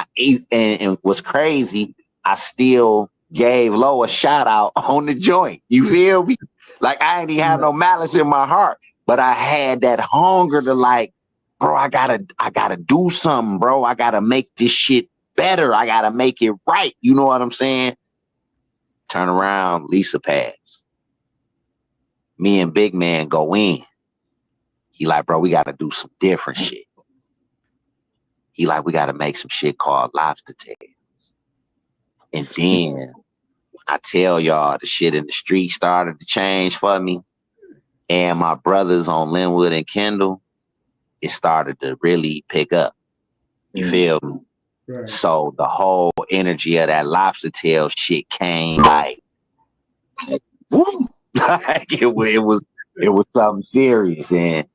and what's crazy, I still gave Low a shout out on the joint. You feel me? Like I ain't even have no malice in my heart, but I had that hunger to like, bro, I gotta do something, bro. I gotta make this shit better. I gotta make it right. You know what I'm saying? Turn around, Lisa pass. Me and Big Man go in. He like, bro, we gotta do some different shit. He like, we gotta make some shit called Lobster Tails. And then I tell y'all, the shit in the street started to change for me. And my brothers on Linwood and Kendall, it started to really pick up. You feel me? Right. So the whole energy of that Lobster Tail shit came like woo! Like it was something serious. And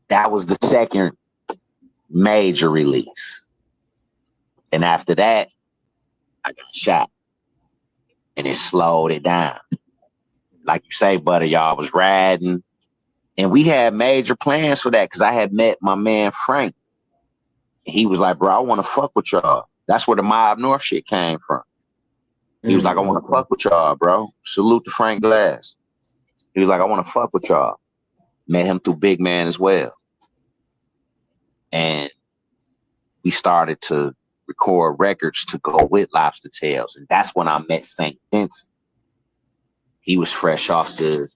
that was the second major release. And after that, I got shot. And it slowed it down. Like you say, Butter, y'all was riding. And we had major plans for that because I had met my man Frank. And he was like, bro, I want to fuck with y'all. That's where the Mob North shit came from. He was like, I want to fuck with y'all, bro. Salute to Frank Glass. He was like, I want to fuck with y'all. Met him through Big Man as well. And we started to record records to go with Lobster Tails. And that's when I met St. Vincent. He was fresh off the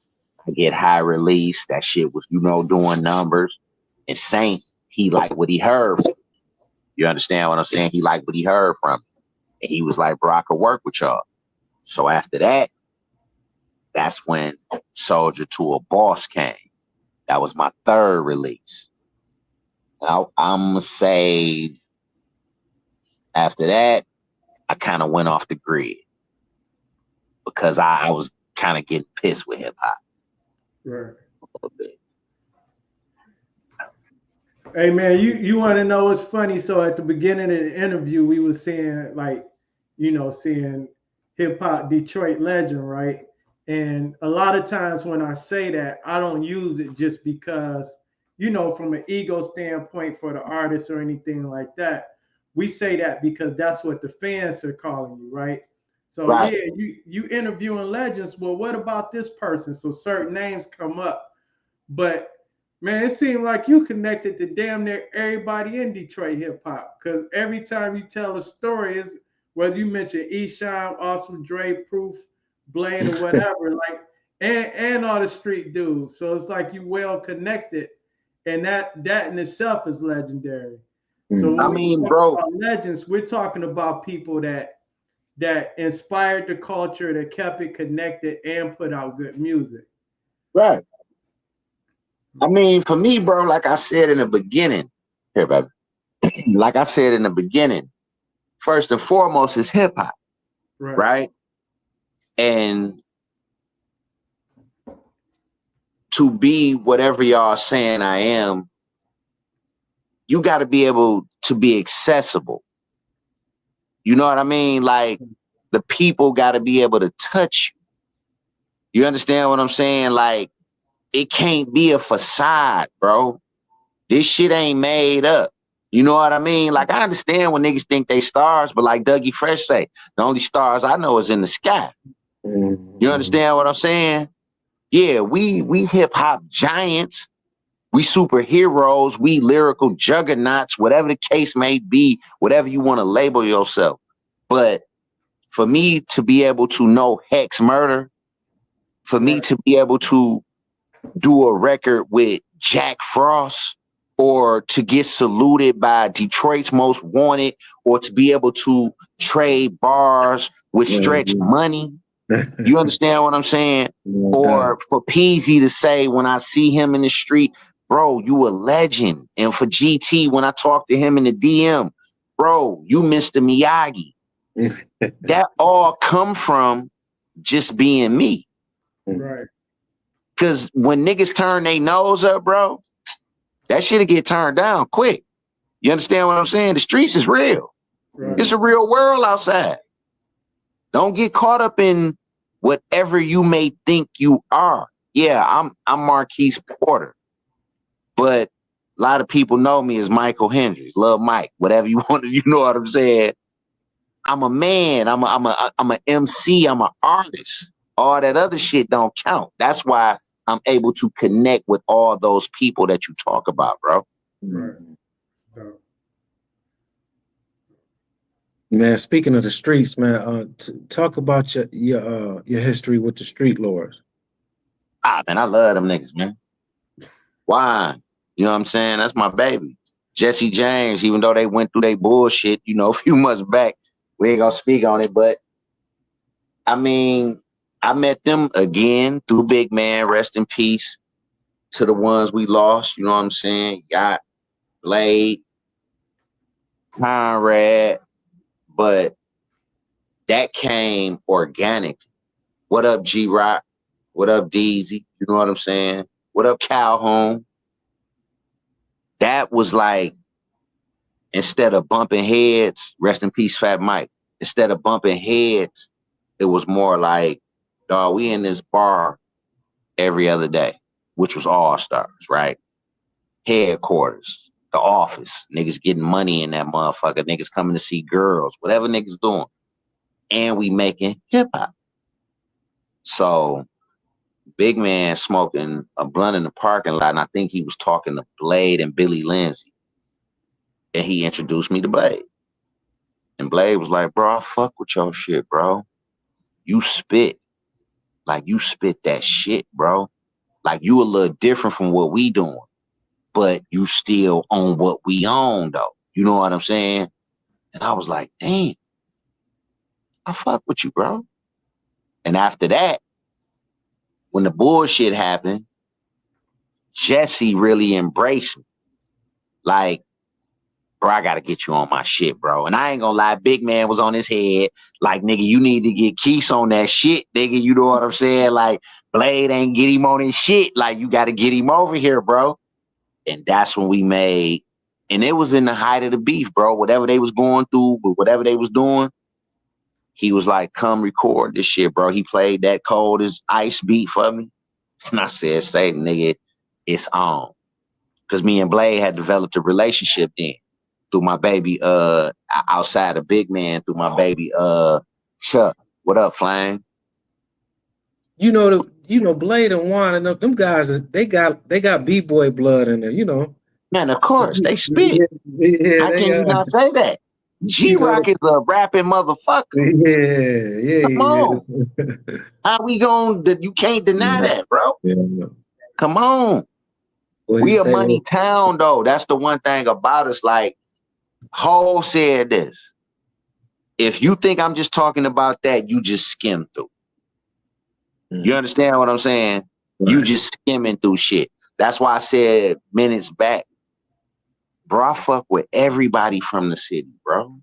Get High release. That shit was, doing numbers. And Saint, he liked what he heard. You understand what I'm saying? He liked what he heard from me. And he was like, bro, I could work with y'all. So after that, that's when Soldier to a Boss came. That was my third release. Now, I'm going to say after that, I kind of went off the grid because I was kind of getting pissed with hip hop. Right. A little bit. Hey man, you want to know what's funny? So at the beginning of the interview, we was saying saying hip hop Detroit legend, right? And a lot of times when I say that, I don't use it just because, from an ego standpoint for the artist or anything like that. We say that because that's what the fans are calling you, right? So right. Yeah, you interviewing legends. Well, what about this person? So certain names come up, but man, it seemed like you connected to damn near everybody in Detroit hip hop. Because every time you tell a story, is whether you mention Esham, Awesome Dre, Proof, Blaine, or whatever, like and all the street dudes. So it's like you well connected, and that in itself is legendary. So when we talk about legends, we're talking about people that inspired the culture, that kept it connected, and put out good music. Right. I mean, for me, bro, like I said in the beginning, here, baby. Like I said in the beginning, first and foremost is hip hop, right? And to be whatever y'all saying I am, you got to be able to be accessible. You know what I mean? Like the people got to be able to touch you. You understand what I'm saying? Like, it can't be a facade, bro. This shit ain't made up. You know what I mean? Like, I understand when niggas think they stars, but like Dougie Fresh say, the only stars I know is in the sky. You understand what I'm saying? Yeah, we hip-hop giants. We superheroes. We lyrical juggernauts, whatever the case may be, whatever you want to label yourself. But for me to be able to know Hex Murder, for me to be able to do a record with Jack Frost, or to get saluted by Detroit's Most Wanted, or to be able to trade bars with Stretch Money. You understand what I'm saying? Or for Peasy to say when I see him in the street, bro, you a legend. And for GT, when I talk to him in the DM, bro, you Mr. Miyagi. That all come from just being me. Right. Cause when niggas turn their nose up, bro, that shit'll get turned down quick. You understand what I'm saying? The streets is real. Right. It's a real world outside. Don't get caught up in whatever you may think you are. Yeah, I'm Marquise Porter, but a lot of people know me as Michael Hendricks, Love Mike, whatever you want. You know what I'm saying? I'm a man. I'm an MC. I'm an artist. All that other shit don't count. That's why I'm able to connect with all those people that you talk about, bro. Right. So, Man, speaking of the streets, man, talk about your history with the street lords. Man, I love them niggas, man. Why? You know what I'm saying? That's my baby. Jesse James, even though they went through their bullshit, you know, a few months back, we ain't gonna speak on it, but I mean, I met them again through Big Man. Rest in peace to the ones we lost. You know what I'm saying? Got Blade, Conrad, but that came organically. What up, G Rock? What up, Deezy? You know what I'm saying? What up, Calhoun? That was like, instead of bumping heads, rest in peace, Fat Mike. Instead of bumping heads, it was more like, dog, we in this bar every other day, which was All Stars, right? Headquarters, the office, niggas getting money in that motherfucker, niggas coming to see girls, whatever niggas doing. And we making hip hop. So Big Man smoking a blunt in the parking lot, and I think he was talking to Blade and Billy Lindsay. And he introduced me to Blade. And Blade was like, bro, I fuck with your shit, bro. You spit. Like, you spit that shit, bro. Like, you a little different from what we doing. But you still own what we own, though. You know what I'm saying? And I was like, damn. I fuck with you, bro. And after that, when the bullshit happened, Jesse really embraced me. Like, bro, I gotta get you on my shit, bro. And I ain't gonna lie, Big Man was on his head. Like, nigga, you need to get Keith on that shit, nigga. You know what I'm saying? Like, Blade ain't get him on his shit. Like, you gotta get him over here, bro. And that's when we made, and it was in the height of the beef, bro. Whatever they was going through, but whatever they was doing, he was like, come record this shit, bro. He played that cold as ice beat for me. And I said, say, nigga, it's on. Because me and Blade had developed a relationship then. Through my baby, outside of Big Man, through my baby, Chuck. What up, Flame? You know, Blade and Juan and them guys, they got B-boy blood in there, you know. Man, of course, they spit. Yeah, How can you not say that? G-Rock is a rapping motherfucker. Yeah. Come on. How we gonna, you can't deny that, bro. Yeah. Come on. We a money town, though. That's the one thing about us. Like, Ho said this. If you think I'm just talking about that, you just skim through. You understand what I'm saying? Right. You just skimming through shit. That's why I said minutes back, bro, I fuck with everybody from the city, bro.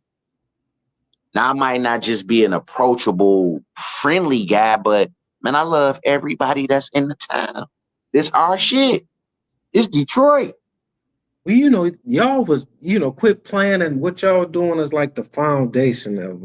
Now, I might not just be an approachable, friendly guy, but, man, I love everybody that's in the town. This our shit. It's Detroit. Well, you know, y'all was, quit playing, and what y'all doing is like the foundation of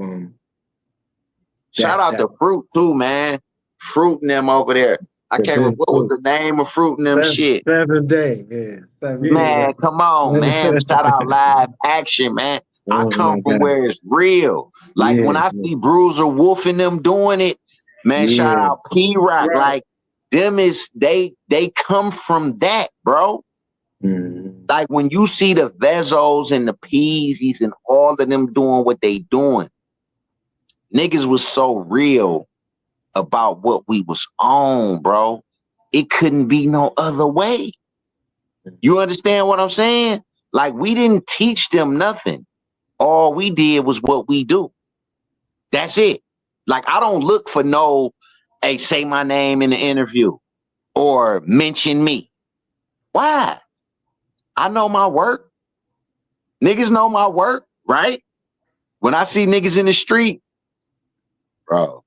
Shout out to Fruit too, man. Fruit and them over there. I can't remember what was the name of Fruit and them shit. 7 Day, yeah. 7 Man, come on, man. Shout out Live Action, man. I come from where it's real. Like when I see Bruiser Wolf and them doing it, man, shout out P-Rock. Right. Like them is they come from that, bro. Like when you see the Vezos and the Peasies and all of them doing what they doing, niggas was so real about what we was on, bro. It couldn't be no other way. You understand what I'm saying? Like we didn't teach them nothing. All we did was what we do. That's it. Like I don't look for no, hey, say my name in the interview or mention me. Why? I know my work. Niggas know my work, right? When I see niggas in the street, bro,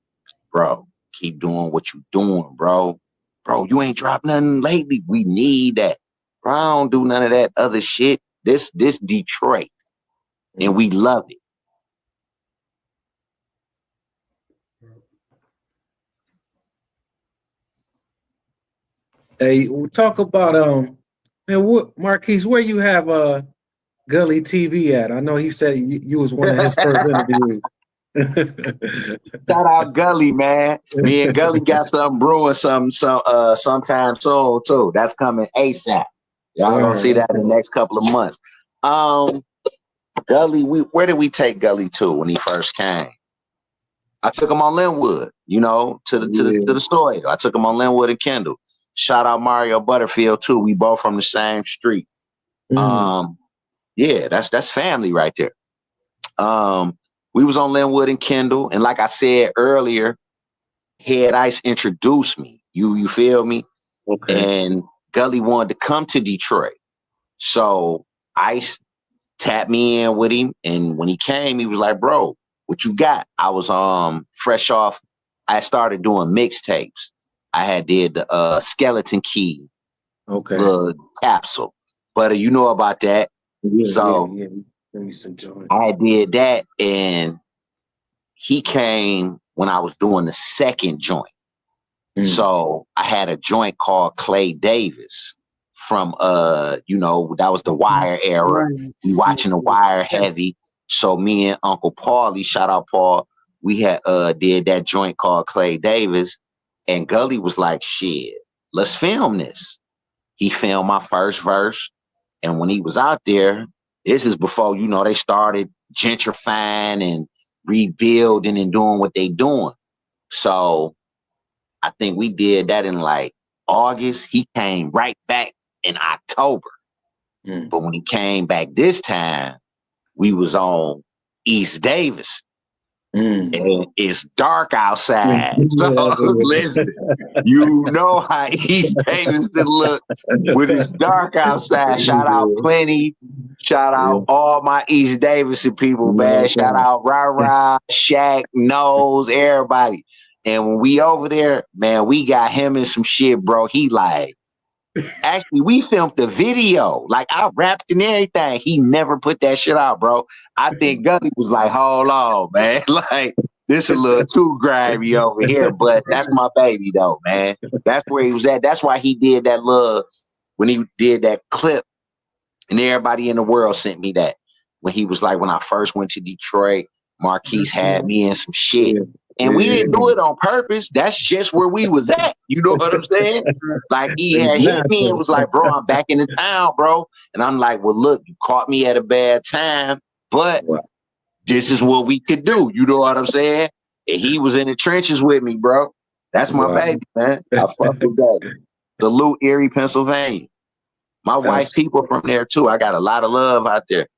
keep doing what you doing, bro. Bro, you ain't dropped nothing lately. We need that. Bro, I don't do none of that other shit. This Detroit. And we love it. Hey, we'll talk about man, what Marquise, where you have Gully TV at? I know he said you was one of his first interviews. Shout out Gully, man. Me and Gully got something brewing sometime soon too. That's coming ASAP. Y'all gonna see that in the next couple of months. Gully, where did we take Gully to when he first came? I took him on Linwood, you know, to the soil. I took him on Linwood and Kendall. Shout out Mario Butterfield too. We both from the same street. Yeah, that's family right there. We was on Linwood and Kendall, and like I said earlier, Head Ice introduced me. You feel me? Okay. And Gully wanted to come to Detroit, so Ice tapped me in with him. And when he came, he was like, "Bro, what you got?" I was fresh off. I started doing mixtapes. I had did the Skeleton Key, the capsule, but you know about that. Yeah. Give me some joints. I did that, and he came when I was doing the second joint. So I had a joint called Clay Davis from you know, that was the Wire era. We watching the Wire heavy. So me and Uncle Paulie, shout out Paul, we had did that joint called Clay Davis, and Gully was like, "Shit, let's film this." He filmed my first verse, and when he was out there, this is before, you know, they started gentrifying and rebuilding and doing what they doing. So I think we did that in like August. He came right back in October. But when he came back this time, we was on East Davis. And it's dark outside. So listen, you know how East Davis look when it's dark outside. Shout out Plenty. Shout out all my East Davidson people, man. Shout out Ra, Shaq, Nose, everybody. And when we over there, man, we got him in some shit, bro. He like, actually, we filmed the video. Like, I rapped and everything. He never put that shit out, bro. I think Gully was like, "Hold on, man. Like, this a little too grimy over here." But that's my baby, though, man. That's where he was at. That's why he did that when he did that clip, and everybody in the world sent me that. When he was like, when I first went to Detroit, Marquise had me in some shit. And we didn't do it on purpose. That's just where we was at. You know what I'm saying? Like, he had hit me and was like, "Bro, I'm back in the town, bro." And I'm like, "Well, look, you caught me at a bad time, but this is what we could do." You know what I'm saying? And he was in the trenches with me, bro. That's my baby, man. I fuck with that. Salute Erie, Pennsylvania. My wife's people from there too. I got a lot of love out there.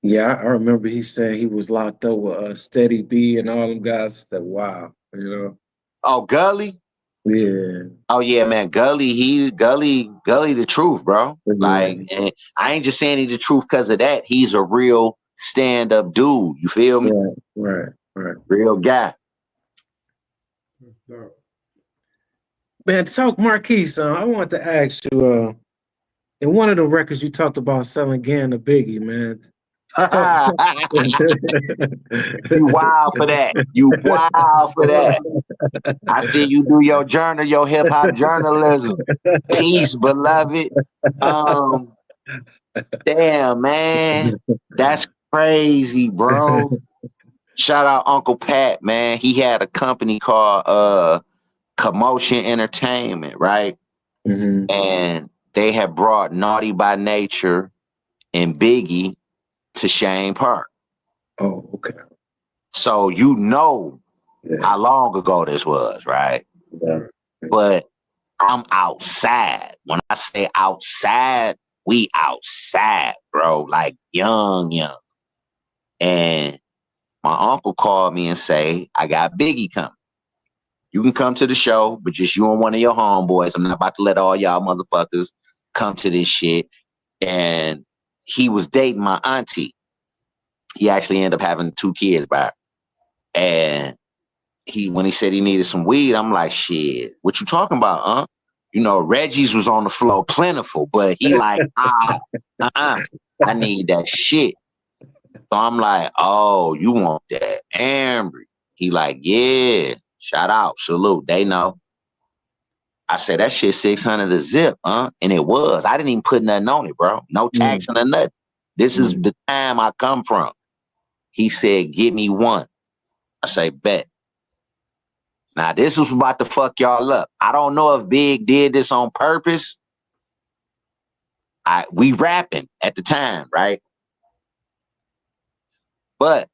Yeah, I remember he said he was locked up with Steady B and all them guys. I said, wow, you know. Oh, Gully? Yeah. Oh yeah, man. Gully the truth, bro. Like, and I ain't just saying he the truth because of that. He's a real stand-up dude. You feel me? Right. Real guy. Man, talk Marquise, I wanted to ask you, in one of the records you talked about selling Gan to Biggie, man. You wild for that. You wild for that. I see you do your journal, your hip hop journalism. Peace, beloved. Damn, man. That's crazy, bro. Shout out Uncle Pat, man. He had a company called Commotion Entertainment, right? And they had brought Naughty by Nature and Biggie to Shane Park. Oh, okay. So you know how long ago this was, right? Yeah. But I'm outside. When I say outside, we outside, bro. Like young. And my uncle called me and say, "I got Biggie coming. You can come to the show, but just you and one of your homeboys. I'm not about to let all y'all motherfuckers come to this shit." And he was dating my auntie. He actually ended up having 2 kids by her. And when he said he needed some weed, I'm like, shit, what you talking about, huh? You know, Reggie's was on the floor, plentiful, but he like, I need that shit. So I'm like, oh, you want that Ambry? He like, yeah, shout out, salute, they know. I said, that shit 600 a zip, huh? And it was. I didn't even put nothing on it, bro. No taxing or nothing. This is the time I come from. He said, get me one. I say, bet. Now, this was about to fuck y'all up. I don't know if Big did this on purpose. We rapping at the time, right? But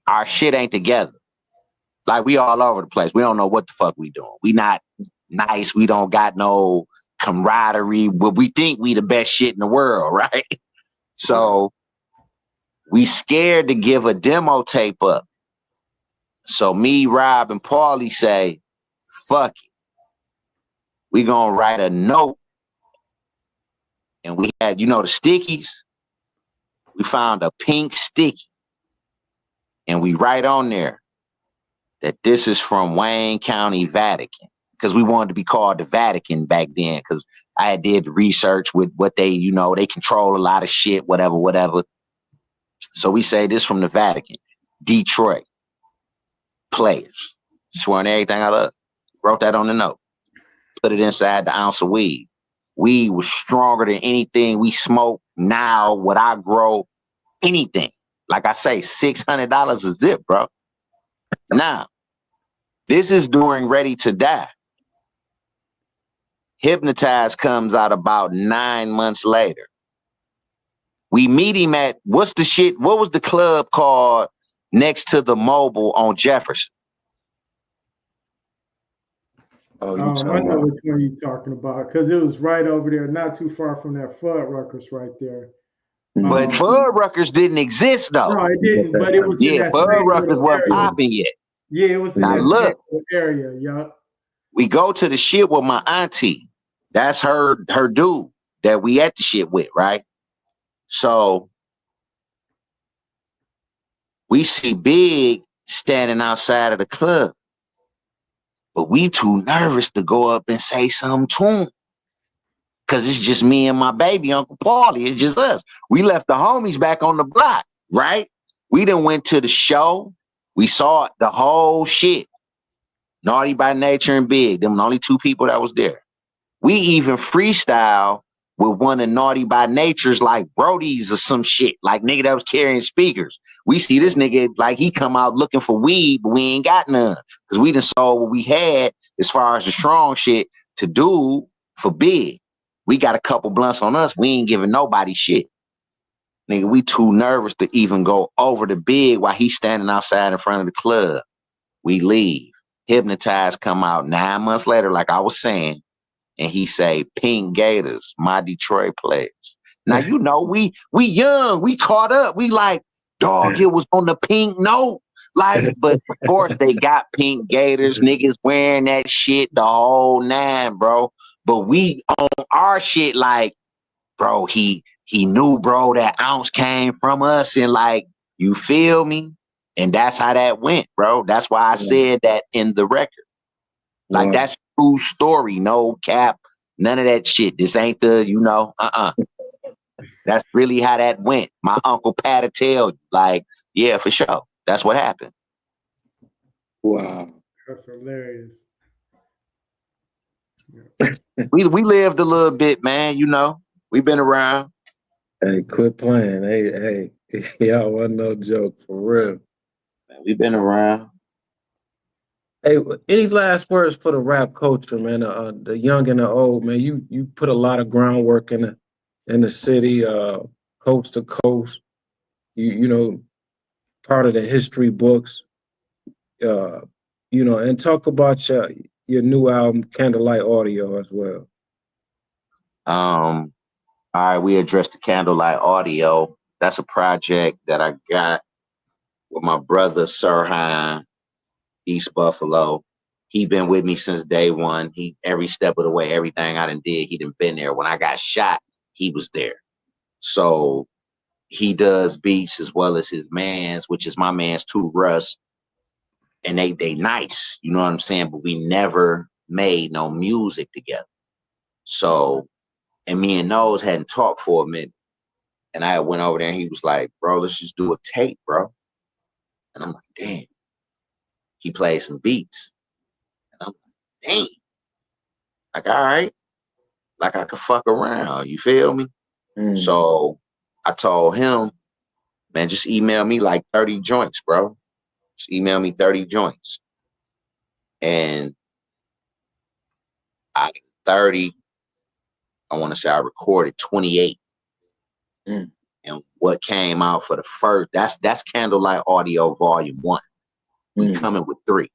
our shit ain't together. Like, we all over the place. We don't know what the fuck we doing. We not nice. We don't got no camaraderie. But we think we the best shit in the world, right? So we scared to give a demo tape up. So me, Rob, and Paulie say, fuck it. We gonna write a note. And we had, you know, the stickies. We found a pink sticky. And we write on there that this is from Wayne County, Vatican. Because we wanted to be called the Vatican back then. Because I did research with what they, you know, they control a lot of shit, whatever. So we say this from the Vatican. Detroit. Players. Swearing everything I love. Wrote that on the note. Put it inside the ounce of weed. Weed was stronger than anything we smoke now, what I grow, anything. Like I say, $600 a zip, bro. Now, this is during Ready to Die. Hypnotized comes out about 9 months later. We meet him at, what was the club called next to the Mobile on Jefferson? Oh, I know which one you're talking about, because it was right over there, not too far from that Fuddruckers right there. But Fuddruckers didn't exist, though. No, it didn't, but it was in that Fuddruckers wasn't popping yet. Yeah, it was in that area, yeah. We go to the shit with my auntie. That's her dude that we at the shit with, right? So we see Big standing outside of the club. But we too nervous to go up and say something to him. Because it's just me and my baby, Uncle Paulie. It's just us. We left the homies back on the block, right? We done went to the show. We saw the whole shit. Naughty by Nature and Big. Them the only two people that was there. We even freestyle with one of Naughty by Nature's like Brody's or some shit. Like nigga that was carrying speakers. We see this nigga like he come out looking for weed, but we ain't got none. Because we done saw what we had as far as the strong shit to do for Big. We got a couple blunts on us. We ain't giving nobody shit. Nigga, we too nervous to even go over to Big while he's standing outside in front of the club. We leave. Hypnotized come out 9 months later, like I was saying. And he say, Pink Gators, my Detroit players. Now, you know, we young, we caught up. We like, dog, it was on the pink note. Like, but of course they got Pink Gators, niggas wearing that shit the whole 9, bro. But we on our shit like, bro, he knew, bro, that ounce came from us. And like, you feel me? And that's how that went, bro. That's why I said that in the record. Like, that's true story, no cap, none of that shit. This ain't the, you know, That's really how that went. My uncle Pat'll tell you, like, yeah, for sure. That's what happened. Wow. That's hilarious. We lived a little bit, man, you know. We've been around. Hey, quit playing. Hey. Y'all wasn't no joke, for real. Man, we've been around. Hey, any last words for the rap culture, man? The young and the old, man. You put a lot of groundwork in the city, coast to coast. You know, part of the history books. You know, and talk about your new album, Candlelight Audio, as well. All right, we addressed the Candlelight Audio. That's a project that I got with my brother Sirhan, East Buffalo. He been with me since day one. He every step of the way, everything I done did, he done been there. When I got shot, he was there. So he does beats as well as his mans, which is my man's too, Russ. and they nice, you know what I'm saying? But we never made no music together. So, and me and Nose hadn't talked for a minute. And I went over there and he was like, bro, let's just do a tape, bro. And I'm like, damn. He played some beats. And I'm like, damn. Like, all right. Like I could fuck around. You feel me? So I told him, man, just email me like 30 joints, bro. Just email me 30 joints. And I 30, I want to say I recorded 28. And what came out for the first, that's Candlelight Audio Volume 1. We coming with 3.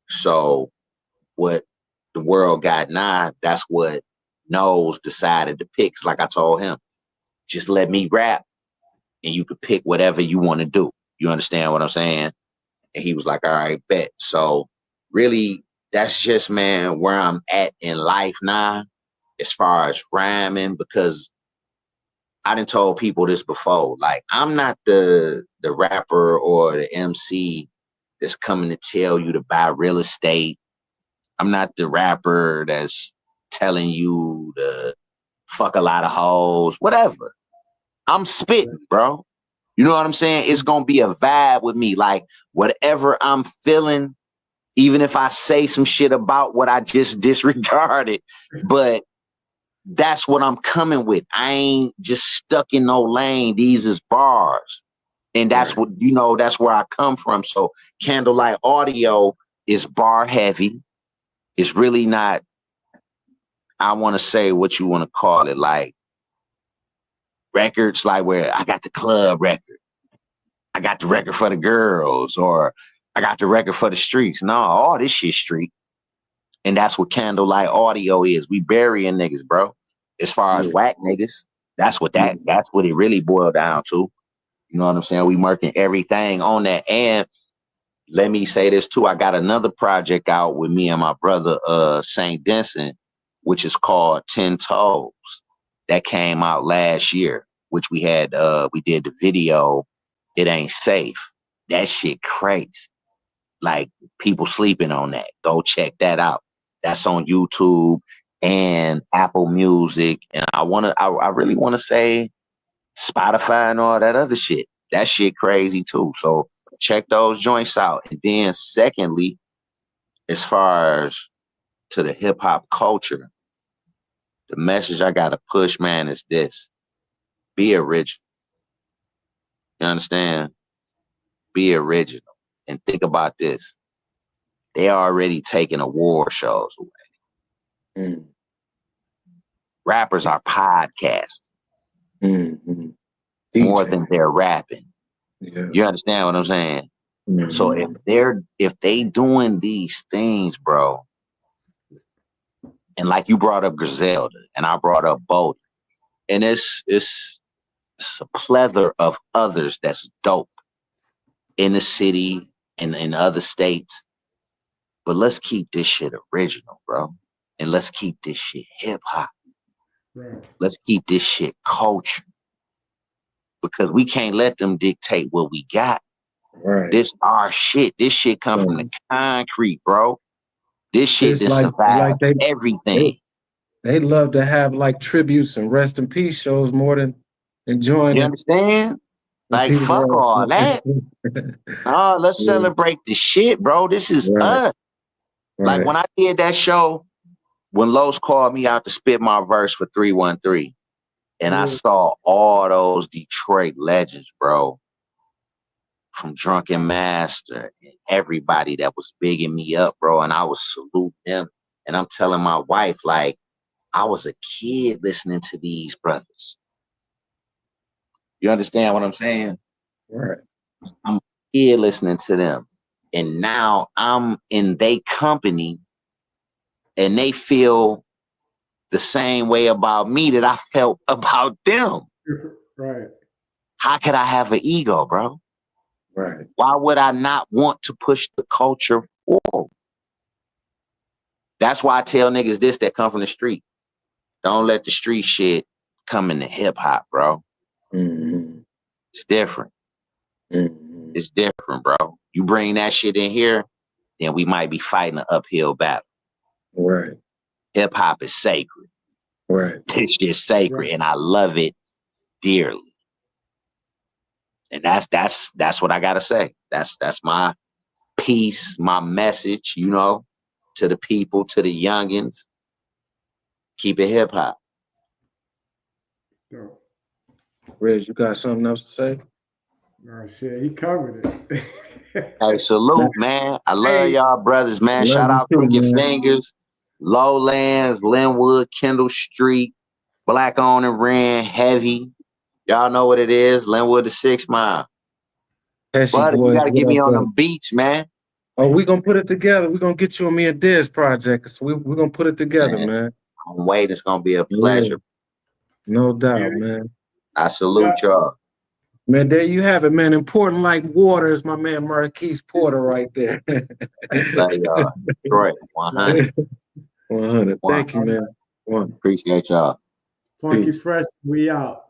So what the world got now, that's what Nose decided to pick. Like I told him, just let me rap and you could pick whatever you want to do. You understand what I'm saying? And he was like, all right, bet. So really, that's just, man, where I'm at in life now, as far as rhyming, because I done told people this before. Like, I'm not the rapper or the MC that's coming to tell you to buy real estate. I'm not the rapper that's telling you to fuck a lot of hoes, whatever. I'm spitting, bro. You know what I'm saying? It's going to be a vibe with me. Like, whatever I'm feeling, even if I say some shit about what I just disregarded, but that's what I'm coming with. I ain't just stuck in no lane. These is bars. And that's what, you know, that's where I come from. So Candlelight Audio is bar heavy. It's really not, I want to say what you want to call it, like records, like where I got the club record. I got the record for the girls, or I got the record for the streets. No, all this shit street. And that's what Candlelight Audio is. We burying niggas, bro. As far as whack niggas, that's what it really boiled down to. You know what I'm saying? We marking everything on that. And let me say this too. I got another project out with me and my brother, St. Vincent, which is called 10 Toes. That came out last year, which we did the video. It Ain't Safe. That shit crazy. Like, people sleeping on that. Go check that out. That's on YouTube and Apple Music. And I really want to say Spotify and all that other shit. That shit crazy too. So check those joints out. And then secondly, as far as to the hip hop culture, the message I gotta push, man, is this. Be original. You understand? Be original. And think about this. They already taking award shows away. Rappers are podcasting more than they're rapping. You understand what I'm saying? So if they doing these things, bro, and like you brought up Griselda and I brought up Bodie, and it's a plethora of others that's dope in the city and in other states. But let's keep this shit original, bro. And let's keep this shit hip hop. Right. Let's keep this shit culture. Because we can't let them dictate what we got. Right. This our shit. This shit come from the concrete, bro. This shit is survive everything. They love to have like tributes and rest in peace shows more than enjoying it. You understand? Like, fuck all that. Oh, let's celebrate the shit, bro. This is us. Right. Like, when I did that show, when Los called me out to spit my verse for 313, and I saw all those Detroit legends, bro, from Drunken Master and everybody that was bigging me up, bro, and I was saluting them. And I'm telling my wife, like, I was a kid listening to these brothers. You understand what I'm saying? Right. I'm a kid listening to them. And now I'm in their company and they feel the same way about me that I felt about them. Right. How could I have an ego, bro? Right. Why would I not want to push the culture forward? That's why I tell niggas this that come from the street. Don't let the street shit come into hip hop, bro. It's different. It's different, bro. You bring that shit in here, then we might be fighting an uphill battle. Right. Hip hop is sacred. Right. It's just sacred, Right. and I love it dearly. And that's what I gotta say. That's my piece, my message, you know, to the people, to the youngins. Keep it hip hop. So, Reg, you got something else to say? oh shit, he covered it. Hey, salute, man. I love Hey. y'all brothers, man. Love Shout you out too, Crooked man. Fingers, Lowlands, Linwood, Kendall Street, Black On and Ran, Heavy. Y'all know what it is. Linwood to 6 Mile. Pesci But you boys, gotta get what me up, on though? them beats, man. Oh, we gonna put it together. We gonna get you on me and Diz project. So we gonna put it together, man. I'm waiting. It's gonna be a Yeah, pleasure. no doubt, Yeah. man. I salute y'all. Man, there you have it, man. Important like water is my man Marquise Porter right there. Love y'all. Detroit, 100. 100. Thank you, man. 100. Appreciate y'all. Funky Peace. Fresh, we out.